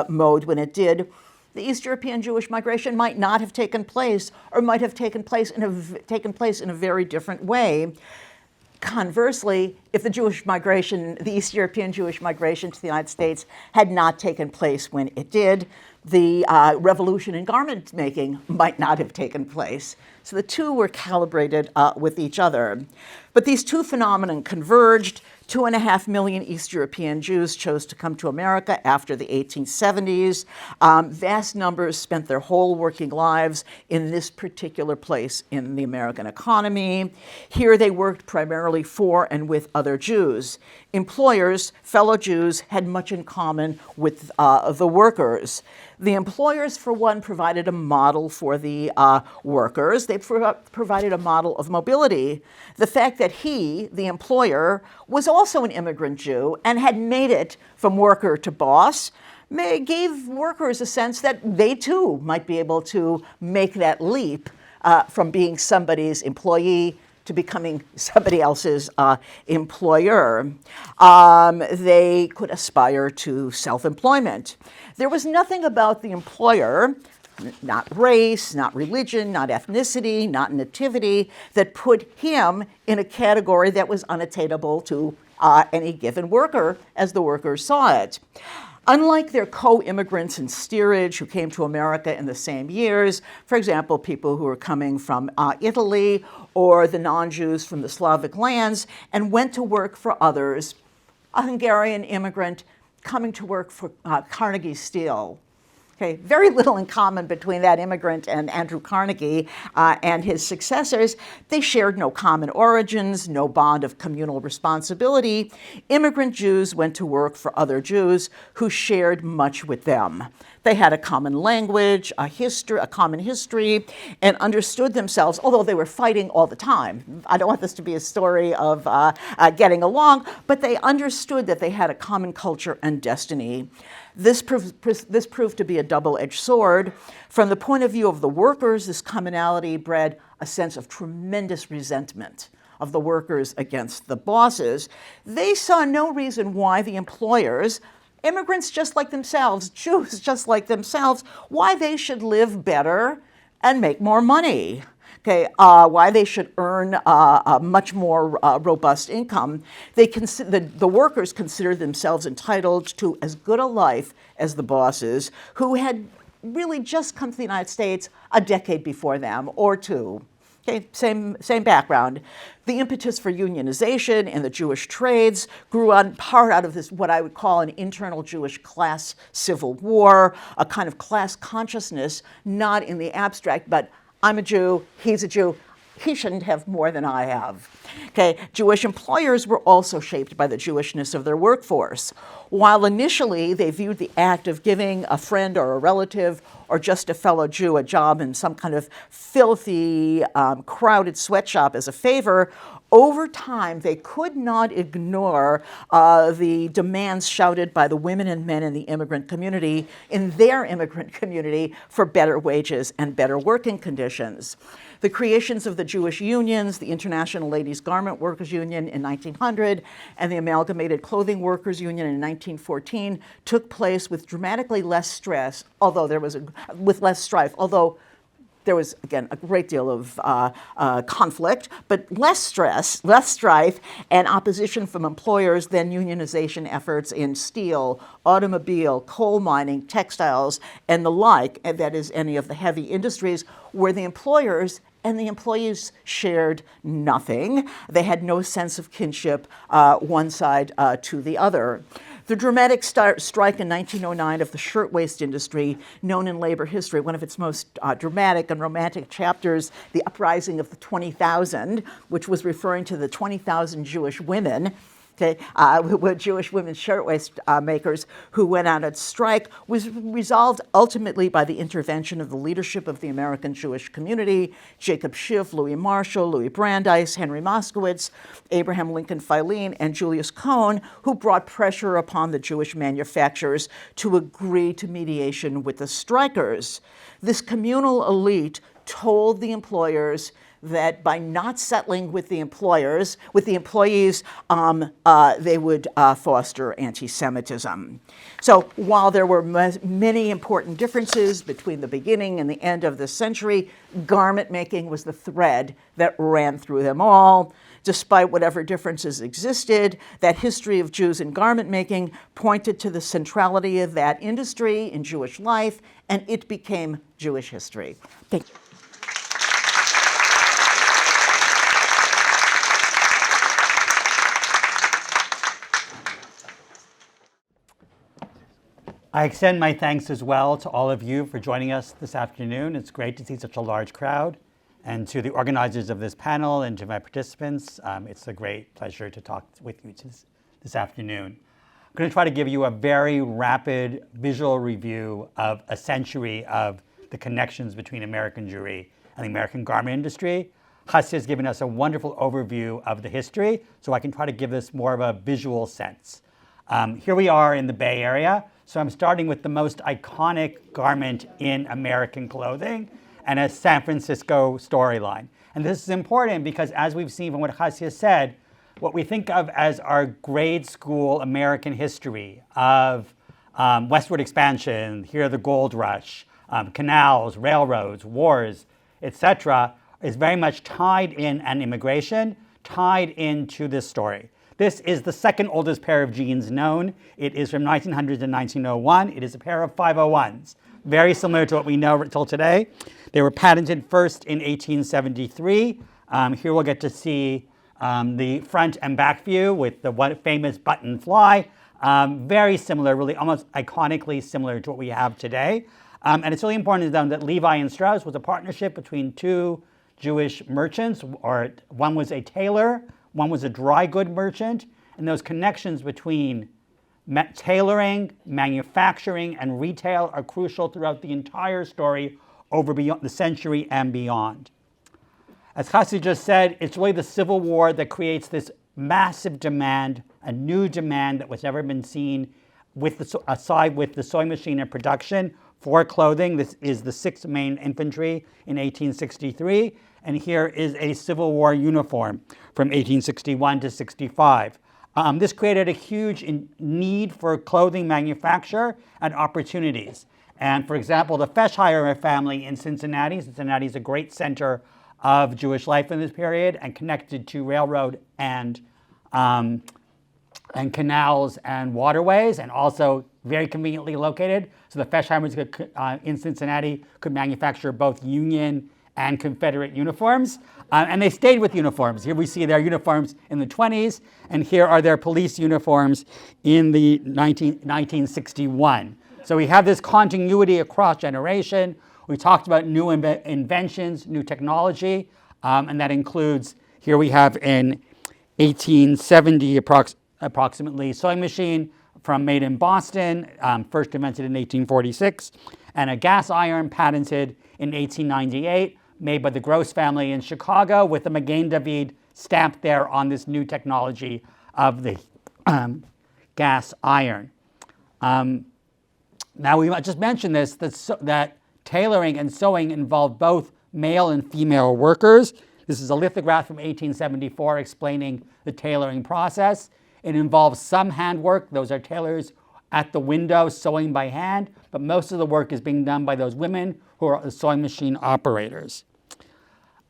mode when it did, the East European Jewish migration might not have taken place, or might have taken place in a very different way. Conversely, if the East European Jewish migration to the United States had not taken place when it did, the revolution in garment making might not have taken place. So the two were calibrated with each other. But these two phenomena converged. 2.5 million East European Jews chose to come to America after the 1870s. Vast numbers spent their whole working lives in this particular place in the American economy. Here they worked primarily for and with other Jews. Employers, fellow Jews, had much in common with the workers. The employers, for one, provided a model for the workers. They provided a model of mobility. The fact that he, the employer, was also an immigrant Jew and had made it from worker to boss gave workers a sense that they too might be able to make that leap from being somebody's employee to becoming somebody else's employer. They could aspire to self-employment. There was nothing about the employer, not race, not religion, not ethnicity, not nativity, that put him in a category that was unattainable to any given worker as the workers saw it. Unlike their co-immigrants in steerage who came to America in the same years, for example, people who were coming from Italy or the non-Jews from the Slavic lands and went to work for others, a Hungarian immigrant coming to work for Carnegie Steel. Okay, very little in common between that immigrant and Andrew Carnegie and his successors. They shared no common origins, no bond of communal responsibility. Immigrant Jews went to work for other Jews who shared much with them. They had a common language, a common history, and understood themselves, although they were fighting all the time. I don't want this to be a story of getting along, but they understood that they had a common culture and destiny. This proved to be a double-edged sword. From the point of view of the workers, this commonality bred a sense of tremendous resentment of the workers against the bosses. They saw no reason why the employers, immigrants just like themselves, Jews just like themselves, why they should live better and make more money. Okay, why they should earn a much more robust income. The workers considered themselves entitled to as good a life as the bosses, who had really just come to the United States a decade before them, or two. Okay, same background. The impetus for unionization in the Jewish trades grew on part out of this, what I would call an internal Jewish class civil war, a kind of class consciousness, not in the abstract, but I'm a Jew, he's a Jew, he shouldn't have more than I have. Okay, Jewish employers were also shaped by the Jewishness of their workforce. While initially they viewed the act of giving a friend or a relative or just a fellow Jew a job in some kind of filthy, crowded sweatshop as a favor, over time, they could not ignore the demands shouted by the women and men in the immigrant community, in their immigrant community, for better wages and better working conditions. The creations of the Jewish unions, the International Ladies Garment Workers Union in 1900 and the Amalgamated Clothing Workers Union in 1914 took place with dramatically less stress, although there was with less strife, although there was, again, a great deal of conflict, but less stress, less strife, and opposition from employers than unionization efforts in steel, automobile, coal mining, textiles, and the like, and that is any of the heavy industries, where the employers and the employees shared nothing. They had no sense of kinship, one side to the other. The dramatic strike in 1909 of the shirtwaist industry, known in labor history, one of its most dramatic and romantic chapters, the uprising of the 20,000, which was referring to the 20,000 Jewish women okay, with Jewish women's shirtwaist makers who went out on strike, was resolved ultimately by the intervention of the leadership of the American Jewish community, Jacob Schiff, Louis Marshall, Louis Brandeis, Henry Moskowitz, Abraham Lincoln Filene, and Julius Cohn, who brought pressure upon the Jewish manufacturers to agree to mediation with the strikers. This communal elite told the employers that by not settling with the employees, they would foster anti-Semitism. So while there were many important differences between the beginning and the end of the century, garment making was the thread that ran through them all. Despite whatever differences existed, that history of Jews in garment making pointed to the centrality of that industry in Jewish life, and it became Jewish history. Thank you. I extend my thanks as well to all of you for joining us this afternoon. It's great to see such a large crowd. And to the organizers of this panel and to my participants, it's a great pleasure to talk with you this afternoon. I'm going to try to give you a very rapid visual review of a century of the connections between American Jewry and the American garment industry. Hasia has given us a wonderful overview of the history, so I can try to give this more of a visual sense. Here we are in the Bay Area. So I'm starting with the most iconic garment in American clothing and a San Francisco storyline. And this is important because, as we've seen from what Hasia said, what we think of as our grade school American history of westward expansion, here the gold rush, canals, railroads, wars, etc., is very much tied in, and immigration, tied into this story. This is the second oldest pair of jeans known. It is from 1900 to 1901. It is a pair of 501s, very similar to what we know till today. They were patented first in 1873. Here we'll get to see the front and back view with the one famous button fly. Very similar, really almost iconically similar to what we have today. And it's really important to note that Levi and Strauss was a partnership between two Jewish merchants, or one was a tailor, one was a dry good merchant, and those connections between tailoring, manufacturing, and retail are crucial throughout the entire story over beyond the century and beyond. As Hasia just said, it's really the Civil War that creates this massive demand, a new demand that was never been seen aside with the sewing machine and production for clothing. This is the 6th Maine Infantry in 1863. And here is a Civil War uniform from 1861 to 65. This created a huge need for clothing manufacture and opportunities. And for example, the Feshheimer family in Cincinnati. Cincinnati is a great center of Jewish life in this period and connected to railroad and canals and waterways, and also very conveniently located. So the Feshheimers in Cincinnati could manufacture both Union and Confederate uniforms, and they stayed with uniforms. Here we see their uniforms in the 20s, and here are their police uniforms in the 1961. So we have this continuity across generation. We talked about new inventions, new technology, and that includes, here we have in 1870 approximately sewing machine made in Boston, first invented in 1846, and a gas iron patented in 1898, made by the Gross family in Chicago with the Magen David stamped there on this new technology of the gas iron. Now we just mentioned this, that tailoring and sewing involved both male and female workers. This is a lithograph from 1874 explaining the tailoring process. It involves some handwork. Those are tailors at the window sewing by hand, but most of the work is being done by those women who are the sewing machine operators.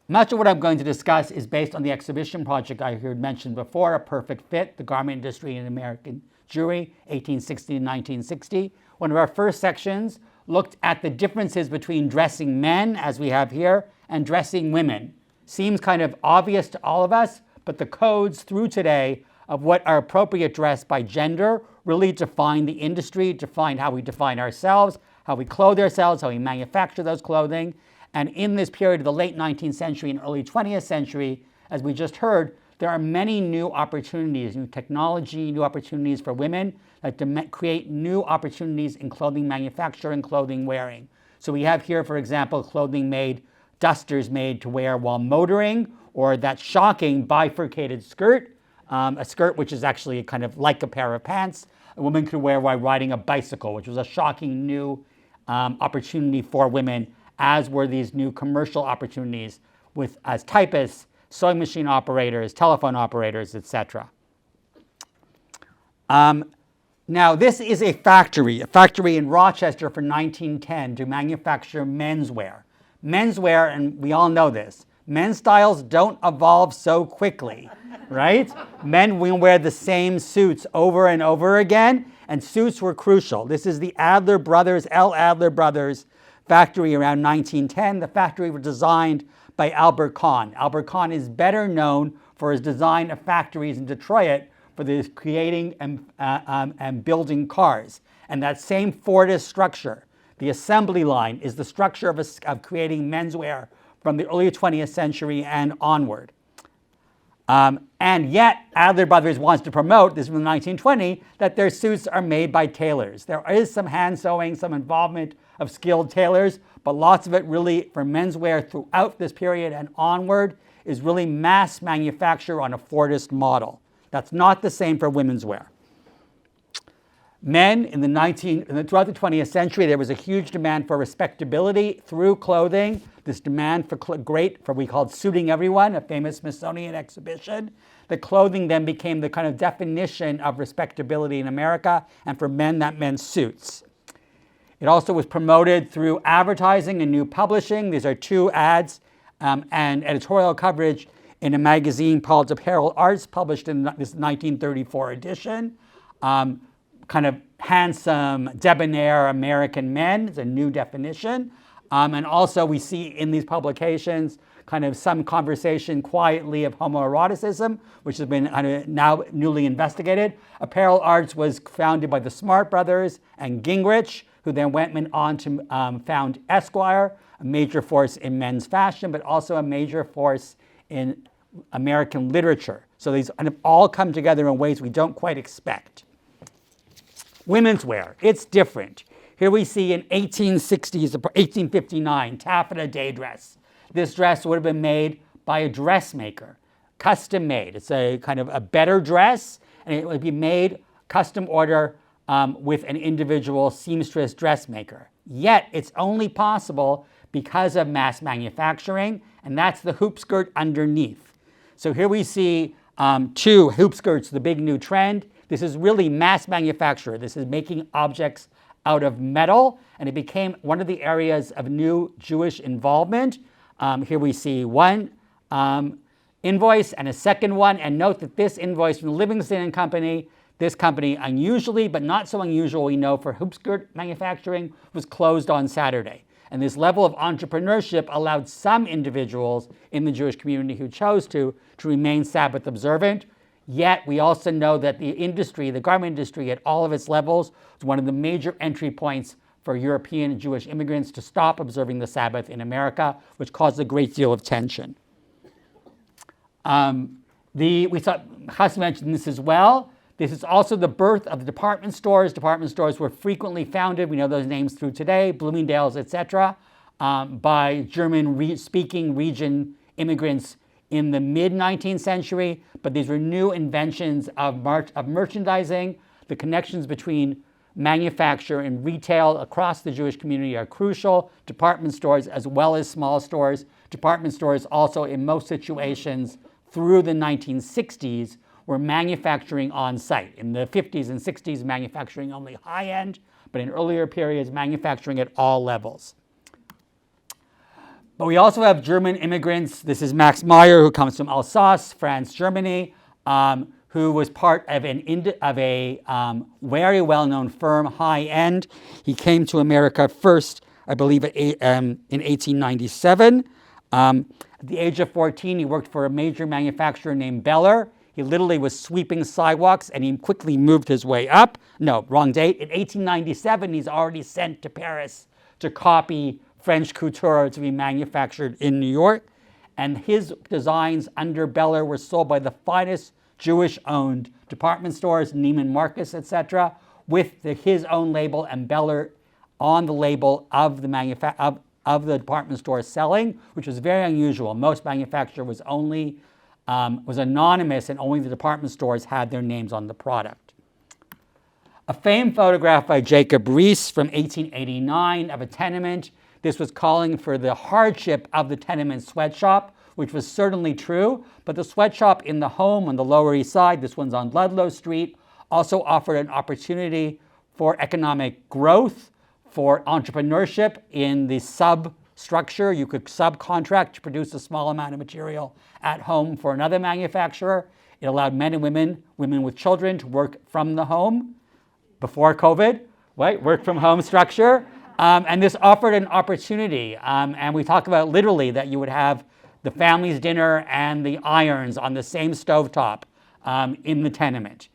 Much of what I'm going to discuss is based on the exhibition project I heard mentioned before, A Perfect Fit, The Garment Industry in American Jewry, 1860 to 1960. One of our first sections looked at the differences between dressing men, as we have here, and dressing women. Seems kind of obvious to all of us, but the codes through today of what are appropriate dress by gender really define the industry, define how we define ourselves, how we clothe ourselves, how we manufacture those clothing. And in this period of the late 19th century and early 20th century, as we just heard, there are many new opportunities, new technology, new opportunities for women that create new opportunities in clothing manufacture and clothing wearing. So we have here, for example, clothing made, dusters made to wear while motoring, or that shocking bifurcated skirt, a skirt which is actually kind of like a pair of pants a woman could wear while riding a bicycle, which was a shocking new opportunity for women, as were these new commercial opportunities as typists, sewing machine operators, telephone operators, etc. Now, this is a factory in Rochester for 1910 to manufacture menswear. Menswear, and we all know this, men's styles don't evolve so quickly, right? Men will wear the same suits over and over again, and suits were crucial. This is the Adler Brothers, L. Adler Brothers factory around 1910. The factory was designed by Albert Kahn. Albert Kahn is better known for his design of factories in Detroit for the creating and building cars. And that same Fordist structure, the assembly line, is the structure of creating menswear from the early 20th century and onward. And yet, Adler Brothers wants to promote, this from 1920, that their suits are made by tailors. There is some hand sewing, some involvement of skilled tailors, but lots of it really for menswear throughout this period and onward is really mass manufacture on a Fordist model. That's not the same for women's wear. Men throughout the 20th century, there was a huge demand for respectability through clothing. This demand for we called suiting everyone, a famous Smithsonian exhibition. The clothing then became the kind of definition of respectability in America, and for men that meant suits. It also was promoted through advertising and new publishing. These are two ads and editorial coverage in a magazine called Apparel Arts, published in this 1934 edition. Kind of handsome, debonair American men, it's a new definition. And also we see in these publications kind of some conversation quietly of homoeroticism, which has been now newly investigated. Apparel Arts was founded by the Smart brothers and Gingrich, who then went on to found Esquire, a major force in men's fashion, but also a major force in American literature. So these kind of all come together in ways we don't quite expect. Women's wear, it's different. Here we see in 1859, taffeta day dress. This dress would have been made by a dressmaker, custom made. It's a kind of a better dress, and it would be made custom order with an individual seamstress dressmaker. Yet it's only possible because of mass manufacturing, and that's the hoop skirt underneath. So here we see two hoop skirts, the big new trend. This is really mass manufacture. This is making objects out of metal, and it became one of the areas of new Jewish involvement. Here we see one invoice and a second one, and note that this invoice from the Livingston and Company, this company unusually, but not so unusual we know for hoop skirt manufacturing, was closed on Saturday. And this level of entrepreneurship allowed some individuals in the Jewish community who chose to remain Sabbath observant. Yet we also know that the industry, the garment industry at all of its levels, was one of the major entry points for European and Jewish immigrants to stop observing the Sabbath in America, which caused a great deal of tension. We thought Hasia mentioned this as well. This is also the birth of the department stores. Department stores were frequently founded, we know those names through today, Bloomingdale's, etc., by German-speaking region immigrants in the mid-19th century, but these were new inventions of merchandising. The connections between manufacture and retail across the Jewish community are crucial. Department stores as well as small stores. Department stores also, in most situations, through the 1960s, were manufacturing on site. In the 50s and 60s, manufacturing only high-end, but in earlier periods, manufacturing at all levels. But we also have German immigrants. This is Max Meyer, who comes from Alsace, France, Germany, who was part of a very well-known firm, high-end. He came to America first, I believe, in 1897. At the age of 14, he worked for a major manufacturer named Beller. He literally was sweeping sidewalks, and he quickly moved his way up. No, wrong date. In 1897, he's already sent to Paris to copy French couture to be manufactured in New York. and his designs under Beller were sold by the finest Jewish-owned department stores, Neiman Marcus, etc., with his own label and Beller on the label of the of the department store selling, which was very unusual. Most manufacturer was anonymous, and only the department stores had their names on the product. A famed photograph by Jacob Riis from 1889 of a tenement. This was calling for the hardship of the tenement sweatshop, which was certainly true, but the sweatshop in the home on the Lower East Side, this one's on Ludlow Street, also offered an opportunity for economic growth, for entrepreneurship in the substructure. You could subcontract to produce a small amount of material at home for another manufacturer. It allowed men and women with children to work from the home before COVID, right? Work from home structure. And this offered an opportunity. And we talk about literally that you would have the family's dinner and the irons on the same stovetop in the tenement.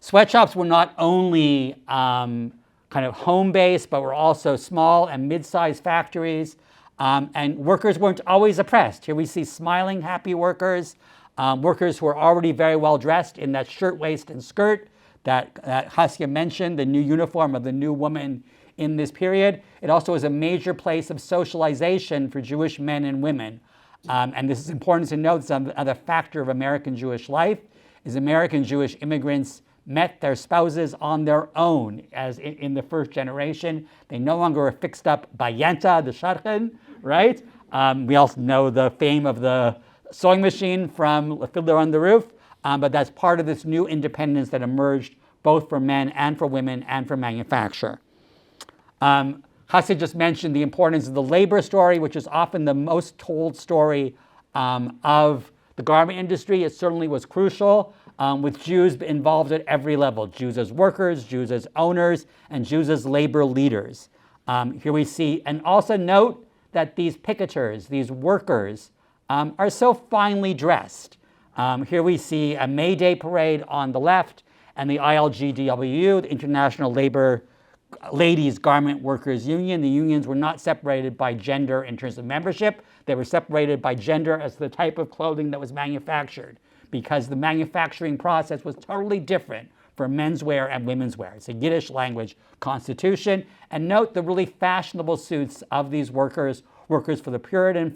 Sweatshops were not only kind of home-based, but were also small and mid-sized factories. And workers weren't always oppressed. Here we see smiling, happy workers, workers who are already very well dressed in that shirt, waist, and skirt that Hasia mentioned, the new uniform of the new woman in this period. It also is a major place of socialization for Jewish men and women. And this is important to note. This is another factor of American Jewish life, is American Jewish immigrants met their spouses on their own, as in the first generation. They no longer were fixed up by Yenta, the shadchan, right? We also know the fame of the sewing machine from Fiddler on the Roof, but that's part of this new independence that emerged both for men and for women and for manufacture. Hasia just mentioned the importance of the labor story, which is often the most told story of the garment industry. It certainly was crucial, with Jews involved at every level, Jews as workers, Jews as owners, and Jews as labor leaders. Here we see, and also note that these picketers, these workers, are so finely dressed. Here we see a May Day parade on the left, and the ILGDW, the International Labor Ladies Garment Workers Union. The unions were not separated by gender in terms of membership. They were separated by gender as the type of clothing that was manufactured, because the manufacturing process was totally different for menswear and women's wear. It's a Yiddish language constitution. And note the really fashionable suits of these workers for the Puritan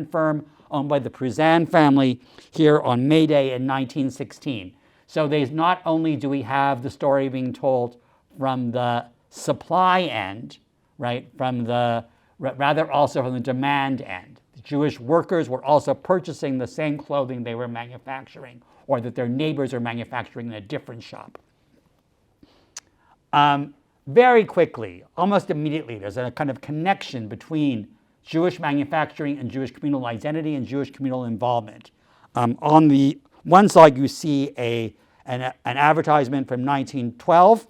firm owned by the Pruzan family here on May Day in 1916. So not only do we have the story being told from the supply end, right, rather also from the demand end. The Jewish workers were also purchasing the same clothing they were manufacturing, or that their neighbors are manufacturing in a different shop. Very quickly, almost immediately, there's a kind of connection between Jewish manufacturing and Jewish communal identity and Jewish communal involvement. On the one side, you see an advertisement from 1912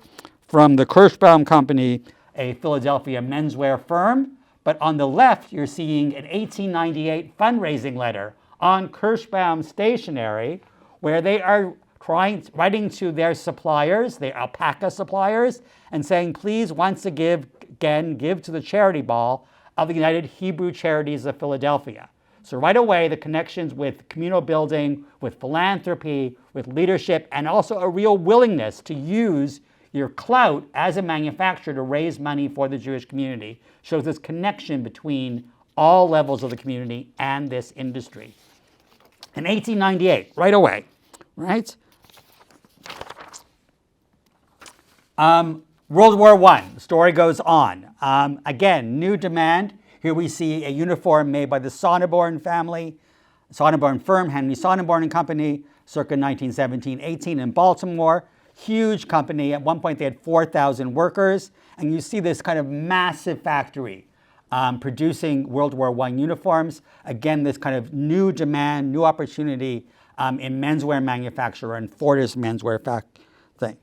from the Kirschbaum Company, a Philadelphia menswear firm. But on the left, you're seeing an 1898 fundraising letter on Kirschbaum stationery, where they are writing to their suppliers, their alpaca suppliers, and saying, please, once again, give to the charity ball of the United Hebrew Charities of Philadelphia. So right away, the connections with communal building, with philanthropy, with leadership, and also a real willingness to use your clout as a manufacturer to raise money for the Jewish community shows this connection between all levels of the community and this industry. In 1898, right away, right? World War I, the story goes on. Again, new demand. Here we see a uniform made by the Sonneborn family, Sonneborn firm, Henry Sonneborn and Company, circa 1917-18 in Baltimore. Huge company. At one point, they had 4,000 workers. And you see this kind of massive factory producing World War I uniforms. Again, this kind of new demand, new opportunity in menswear manufacture and Fordist menswear thing.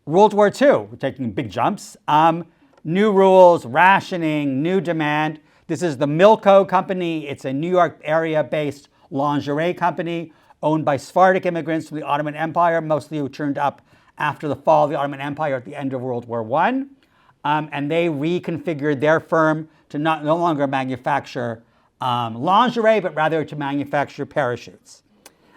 World War II, we're taking big jumps. New rules, rationing, new demand. This is the Milko Company. It's a New York area-based lingerie company owned by Sephardic immigrants from the Ottoman Empire, mostly who turned up after the fall of the Ottoman Empire at the end of World War and they reconfigured their firm to no longer manufacture lingerie, but rather to manufacture parachutes.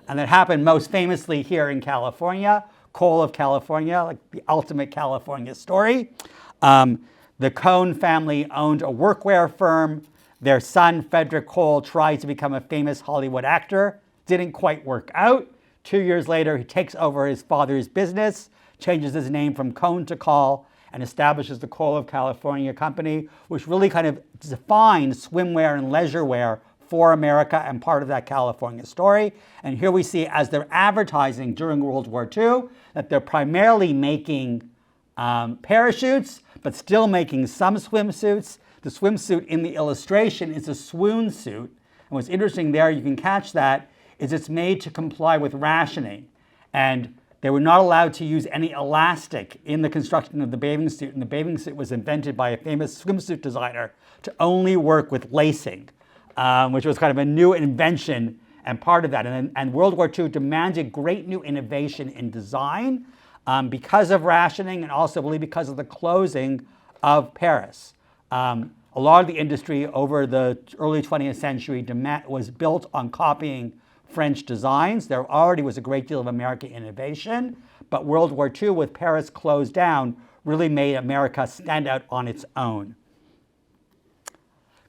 And that happened most famously here in California, Coal of California, like the ultimate California story. The Cohn family owned a workwear firm. Their son, Frederick Cohl, tried to become a famous Hollywood actor. Didn't quite work out. 2 years later, he takes over his father's business, changes his name from Cohn to Call, and establishes the Coal of California company, which really kind of defined swimwear and leisure wear for America and part of that California story. And here we see, as they're advertising during World War II, that they're primarily making parachutes, but still making some swimsuits. The swimsuit in the illustration is a swoon suit. And what's interesting there, you can catch that, is it's made to comply with rationing. And they were not allowed to use any elastic in the construction of the bathing suit. And the bathing suit was invented by a famous swimsuit designer to only work with lacing, which was kind of a new invention and part of that. And World War II demanded great new innovation in design because of rationing and also really because of the closing of Paris. A lot of the industry over the early 20th century was built on copying French designs. There already was a great deal of American innovation, but World War II, with Paris closed down, really made America stand out on its own.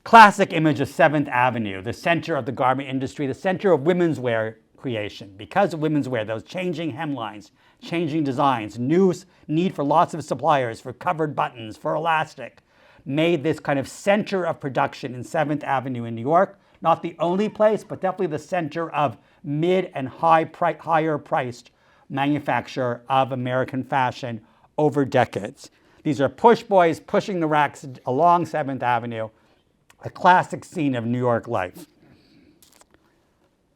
Classic image of 7th Avenue, the center of the garment industry, the center of women's wear creation. Because of women's wear, those changing hemlines, changing designs, new need for lots of suppliers, for covered buttons, for elastic, made this kind of center of production in 7th Avenue in New York. Not the only place, but definitely the center of mid and higher priced manufacture of American fashion over decades. These are push boys pushing the racks along 7th Avenue, a classic scene of New York life.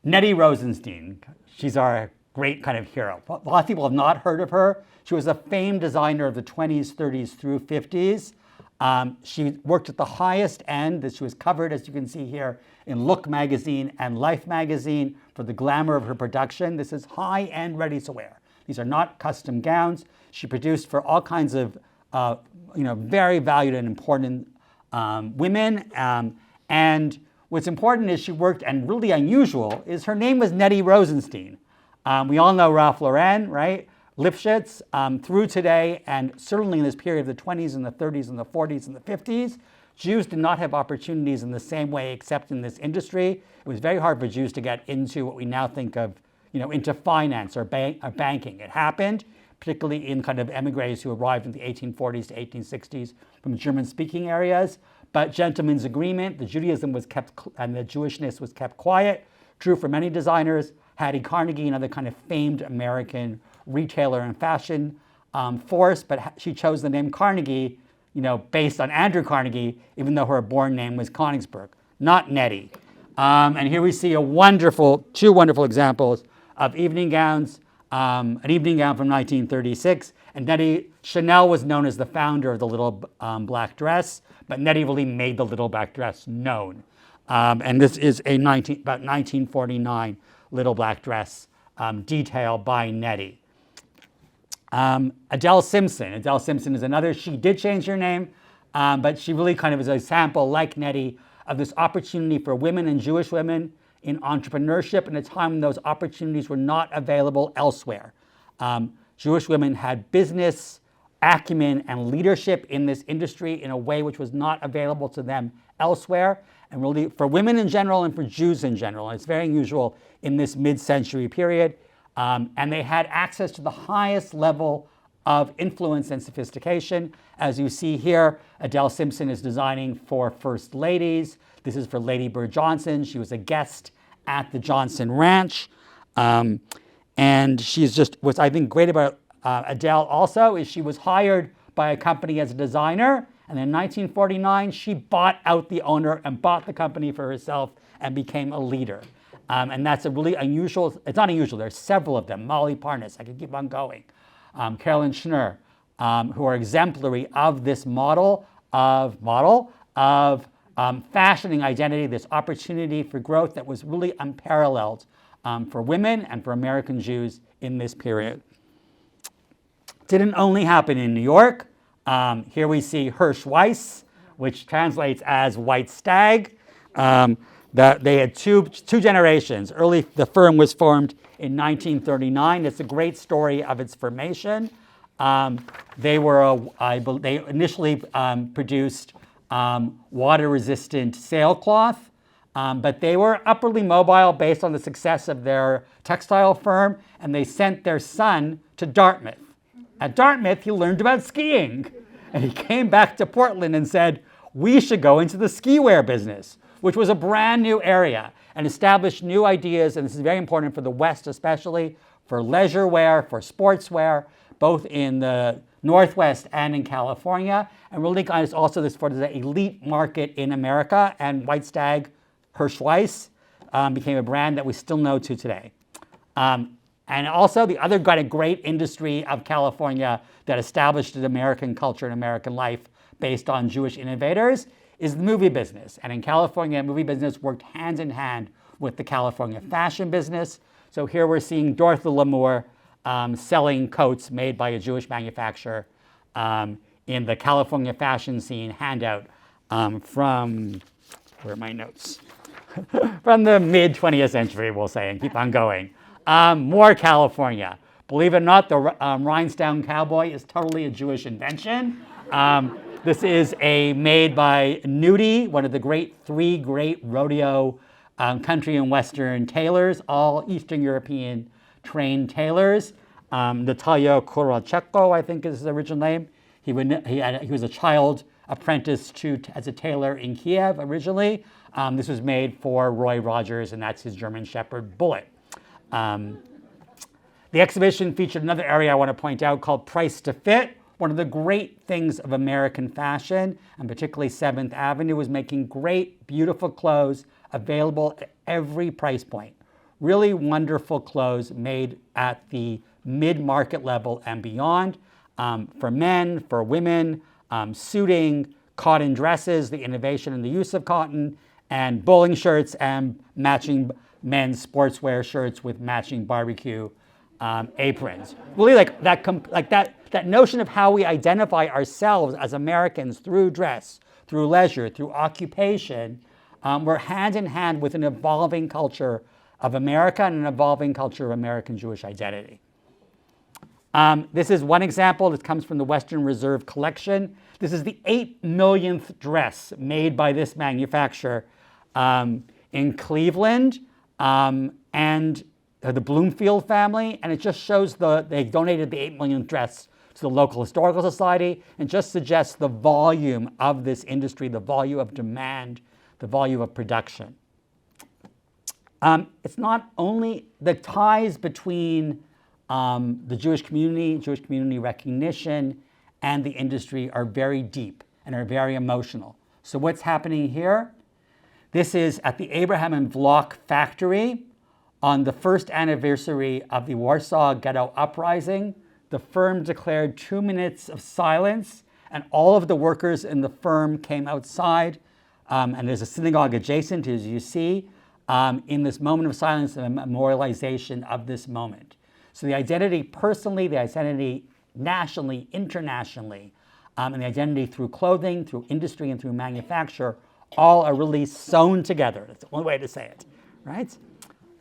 Nettie Rosenstein, she's our great kind of hero. A lot of people have not heard of her. She was a famed designer of the 20s, 30s through 50s. She worked at the highest end. She was covered, as you can see here, in Look magazine and Life magazine for the glamour of her production. This is high-end ready-to-wear. These are not custom gowns. She produced for all kinds of very valued and important women. And what's important is she worked, and really unusual, is her name was Nettie Rosenstein. We all know Ralph Lauren, right? Lipschitz, through today, and certainly in this period of the 20s and the 30s and the 40s and the 50s, Jews did not have opportunities in the same way except in this industry. It was very hard for Jews to get into what we now think of, into finance or banking. It happened, particularly in kind of emigres who arrived in the 1840s to 1860s from German-speaking areas. But gentleman's agreement, the Judaism was kept, and the Jewishness was kept quiet. True for many designers. Hattie Carnegie, another kind of famed American retailer and fashion force, but she chose the name Carnegie, based on Andrew Carnegie, even though her born name was Konigsberg, not Nettie. And here we see two wonderful examples of evening gowns. An evening gown from 1936, and Nettie, Chanel was known as the founder of the little black dress, but Nettie really made the little black dress known. And this is about 1949 little black dress detail by Nettie. Adele Simpson. Adele Simpson is another. She did change her name, but she really kind of is a sample, like Nettie, of this opportunity for women and Jewish women in entrepreneurship in a time when those opportunities were not available elsewhere. Jewish women had business acumen and leadership in this industry in a way which was not available to them elsewhere, and really for women in general and for Jews in general. And it's very unusual in this mid-century period. And they had access to the highest level of influence and sophistication. As you see here, Adele Simpson is designing for first ladies. This is for Lady Bird Johnson. She was a guest at the Johnson Ranch. And she's what's I think great about Adele also is she was hired by a company as a designer. And in 1949, she bought out the owner and bought the company for herself and became a leader. And that's a really unusual, it's not unusual, there's several of them. Molly Parnas, I could keep on going. Carolyn Schnur, who are exemplary of this model of fashioning identity, this opportunity for growth that was really unparalleled for women and for American Jews in this period. Didn't only happen in New York. Here we see Hirschweiss, which translates as white stag. They had two generations. The firm was formed in 1939. It's a great story of its formation. They initially produced water-resistant sailcloth, but they were upwardly mobile based on the success of their textile firm, and they sent their son to Dartmouth. At Dartmouth, he learned about skiing, and he came back to Portland and said, we should go into the ski wear business, which was a brand new area, and established new ideas, and this is very important for the West especially, for leisure wear, for sportswear, both in the Northwest and in California, and really kind of also this for the elite market in America, and White Stag, Hirschweiss, became a brand that we still know to today. And also the other kind of great industry of California that established an American culture and American life based on Jewish innovators is the movie business. And in California, movie business worked hand in hand with the California fashion business. So here we're seeing Dorothy Lamour selling coats made by a Jewish manufacturer in the California fashion scene handout from, where are my notes? From the mid-20th century, we'll say, and keep on going. More California. Believe it or not, the Rhinestone Cowboy is totally a Jewish invention. This is made by Nudie, one of the three great rodeo country and western tailors, all Eastern European trained tailors. Natalia Kuracheko, I think is his original name. He was a child apprentice as a tailor in Kiev originally. This was made for Roy Rogers, and that's his German Shepherd Bullet. The exhibition featured another area I want to point out called Price to Fit. One of the great things of American fashion, and particularly 7th Avenue, was making great, beautiful clothes available at every price point. Really wonderful clothes made at the mid-market level and beyond, for men, for women, suiting, cotton dresses, the innovation in the use of cotton, and bowling shirts and matching men's sportswear shirts with matching barbecue aprons. Really that notion of how we identify ourselves as Americans through dress, through leisure, through occupation, we're hand in hand with an evolving culture of America and an evolving culture of American Jewish identity. This is one example. This comes from the Western Reserve collection. This is the 8 millionth dress made by this manufacturer in Cleveland and the Bloomfield family. And it just shows they donated the 8 millionth dress to the local historical society, and just suggests the volume of this industry, the volume of demand, the volume of production. It's not only the ties between the Jewish community recognition, and the industry are very deep and are very emotional. So what's happening here? This is at the Abraham and Vlock factory on the first anniversary of the Warsaw Ghetto Uprising. The firm declared 2 minutes of silence, and all of the workers in the firm came outside, and there's a synagogue adjacent, as you see, in this moment of silence and a memorialization of this moment. So the identity personally, the identity nationally, internationally, and the identity through clothing, through industry, and through manufacture, all are really sewn together. That's the only way to say it, right?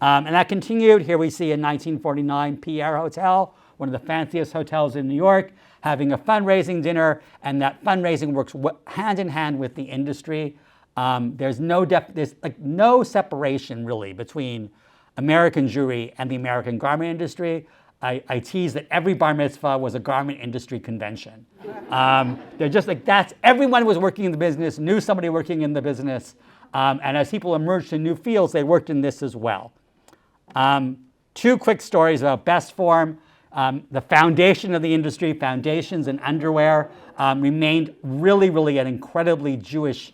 And that continued. Here we see in 1949, Pierre Hotel, one of the fanciest hotels in New York, having a fundraising dinner, and that fundraising works hand in hand with the industry. There's no separation really between American Jewry and the American garment industry. I tease that every bar mitzvah was a garment industry convention. They're just everyone was working in the business, knew somebody working in the business, and as people emerged in new fields, they worked in this as well. 2 quick stories about Best Form. The foundation of the industry, foundations and underwear, remained really an incredibly Jewish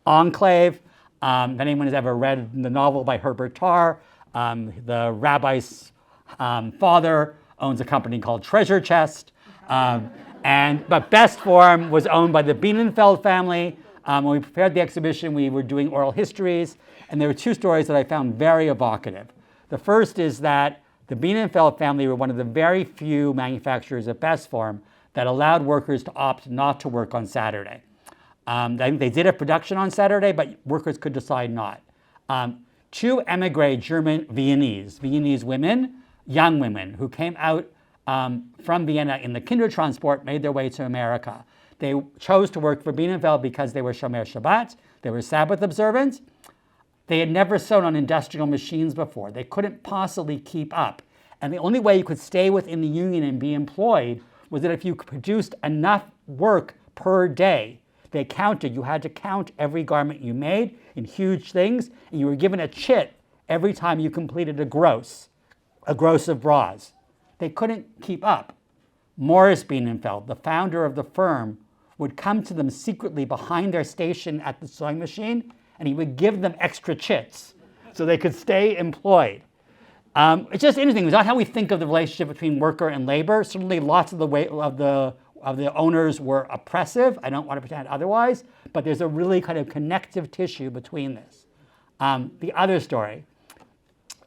enclave. If anyone has ever read the novel by Herbert Tarr, the rabbi's father owns a company called Treasure Chest. But Best Form was owned by the Bienenfeld family. When we prepared the exhibition, we were doing oral histories, and there were 2 stories that I found very evocative. The first is that the Bienenfeld family were one of the very few manufacturers of Best Form that allowed workers to opt not to work on Saturday. They did have production on Saturday, but workers could decide not. 2 emigre German Viennese women, young women, who came out from Vienna in the Kindertransport, made their way to America. They chose to work for Bienenfeld because they were Shomer Shabbat, they were Sabbath observant. They had never sewn on industrial machines before. They couldn't possibly keep up. And the only way you could stay within the union and be employed was that if you produced enough work per day. They counted. You had to count every garment you made in huge things, and you were given a chit every time you completed a gross of bras. They couldn't keep up. Morris Bienenfeld, the founder of the firm, would come to them secretly behind their station at the sewing machine, and he would give them extra chits so they could stay employed. It's just interesting. It's not how we think of the relationship between worker and labor. Certainly lots of the owners were oppressive. I don't want to pretend otherwise, but there's a really kind of connective tissue between this. The other story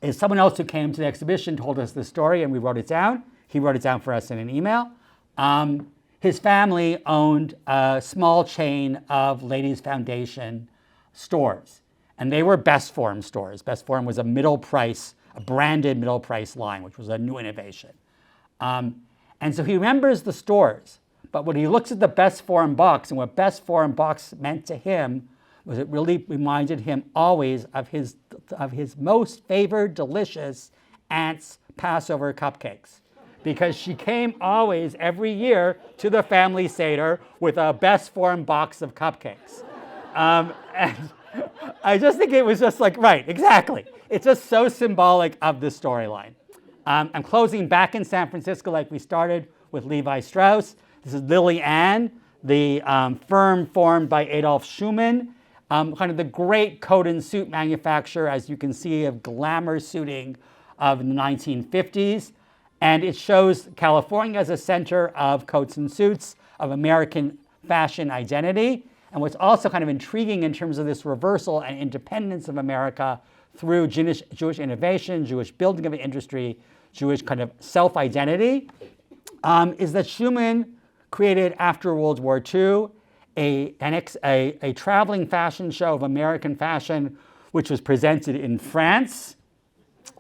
is someone else who came to the exhibition told us the story, and we wrote it down. He wrote it down for us in an email. His family owned a small chain of ladies' foundation stores, and they were Best Form stores. Best Form was a branded middle price line, which was a new innovation. And so he remembers the stores, but when he looks at the Best Form box, and what Best Form box meant to him was it really reminded him always of his most favored, delicious aunt's Passover cupcakes. Because she came always, every year, to the family Seder with a Best Form box of cupcakes. And I just think it was just like, right, exactly. It's just so symbolic of the storyline. I'm closing back in San Francisco like we started with Levi Strauss. This is Lily Ann, the firm formed by Adolf Schumann, kind of the great coat and suit manufacturer, as you can see, of glamour suiting of the 1950s. And it shows California as a center of coats and suits, of American fashion identity. And what's also kind of intriguing in terms of this reversal and independence of America through Jewish innovation, Jewish building of an industry, Jewish kind of self-identity, is that Schumann created after World War II a traveling fashion show of American fashion, which was presented in France,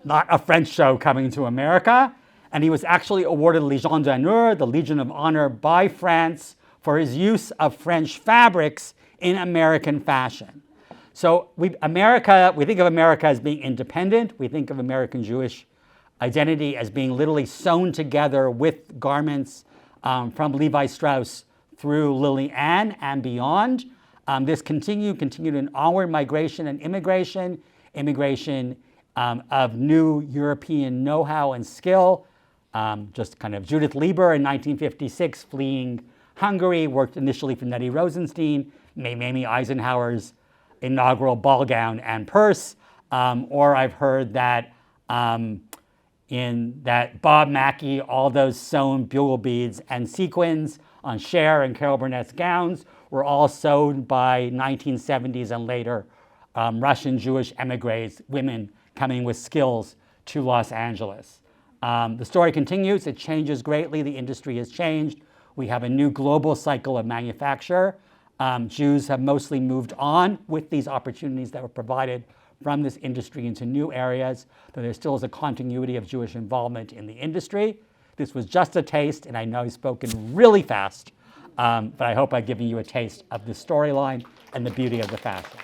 not a French show coming to America. And he was actually awarded Légion d'honneur, the Legion of Honor, by France for his use of French fabrics in American fashion. So we think of America as being independent. We think of American Jewish identity as being literally sewn together with garments from Levi Strauss through Lily Ann and beyond. This continued an onward migration and immigration of new European know-how and skill. Just kind of Judith Lieber in 1956 fleeing Hungary, worked initially for Nettie Rosenstein, Mamie Eisenhower's inaugural ball gown and purse. Or I've heard that in that Bob Mackie, all those sewn bugle beads and sequins on Cher and Carol Burnett's gowns were all sewn by 1970s and later Russian Jewish emigres, women coming with skills to Los Angeles. The story continues. It changes greatly. The industry has changed. We have a new global cycle of manufacture. Jews have mostly moved on with these opportunities that were provided from this industry into new areas, though there still is a continuity of Jewish involvement in the industry. This was just a taste, and I know I've spoken really fast, but I hope I've given you a taste of the storyline and the beauty of the fashion.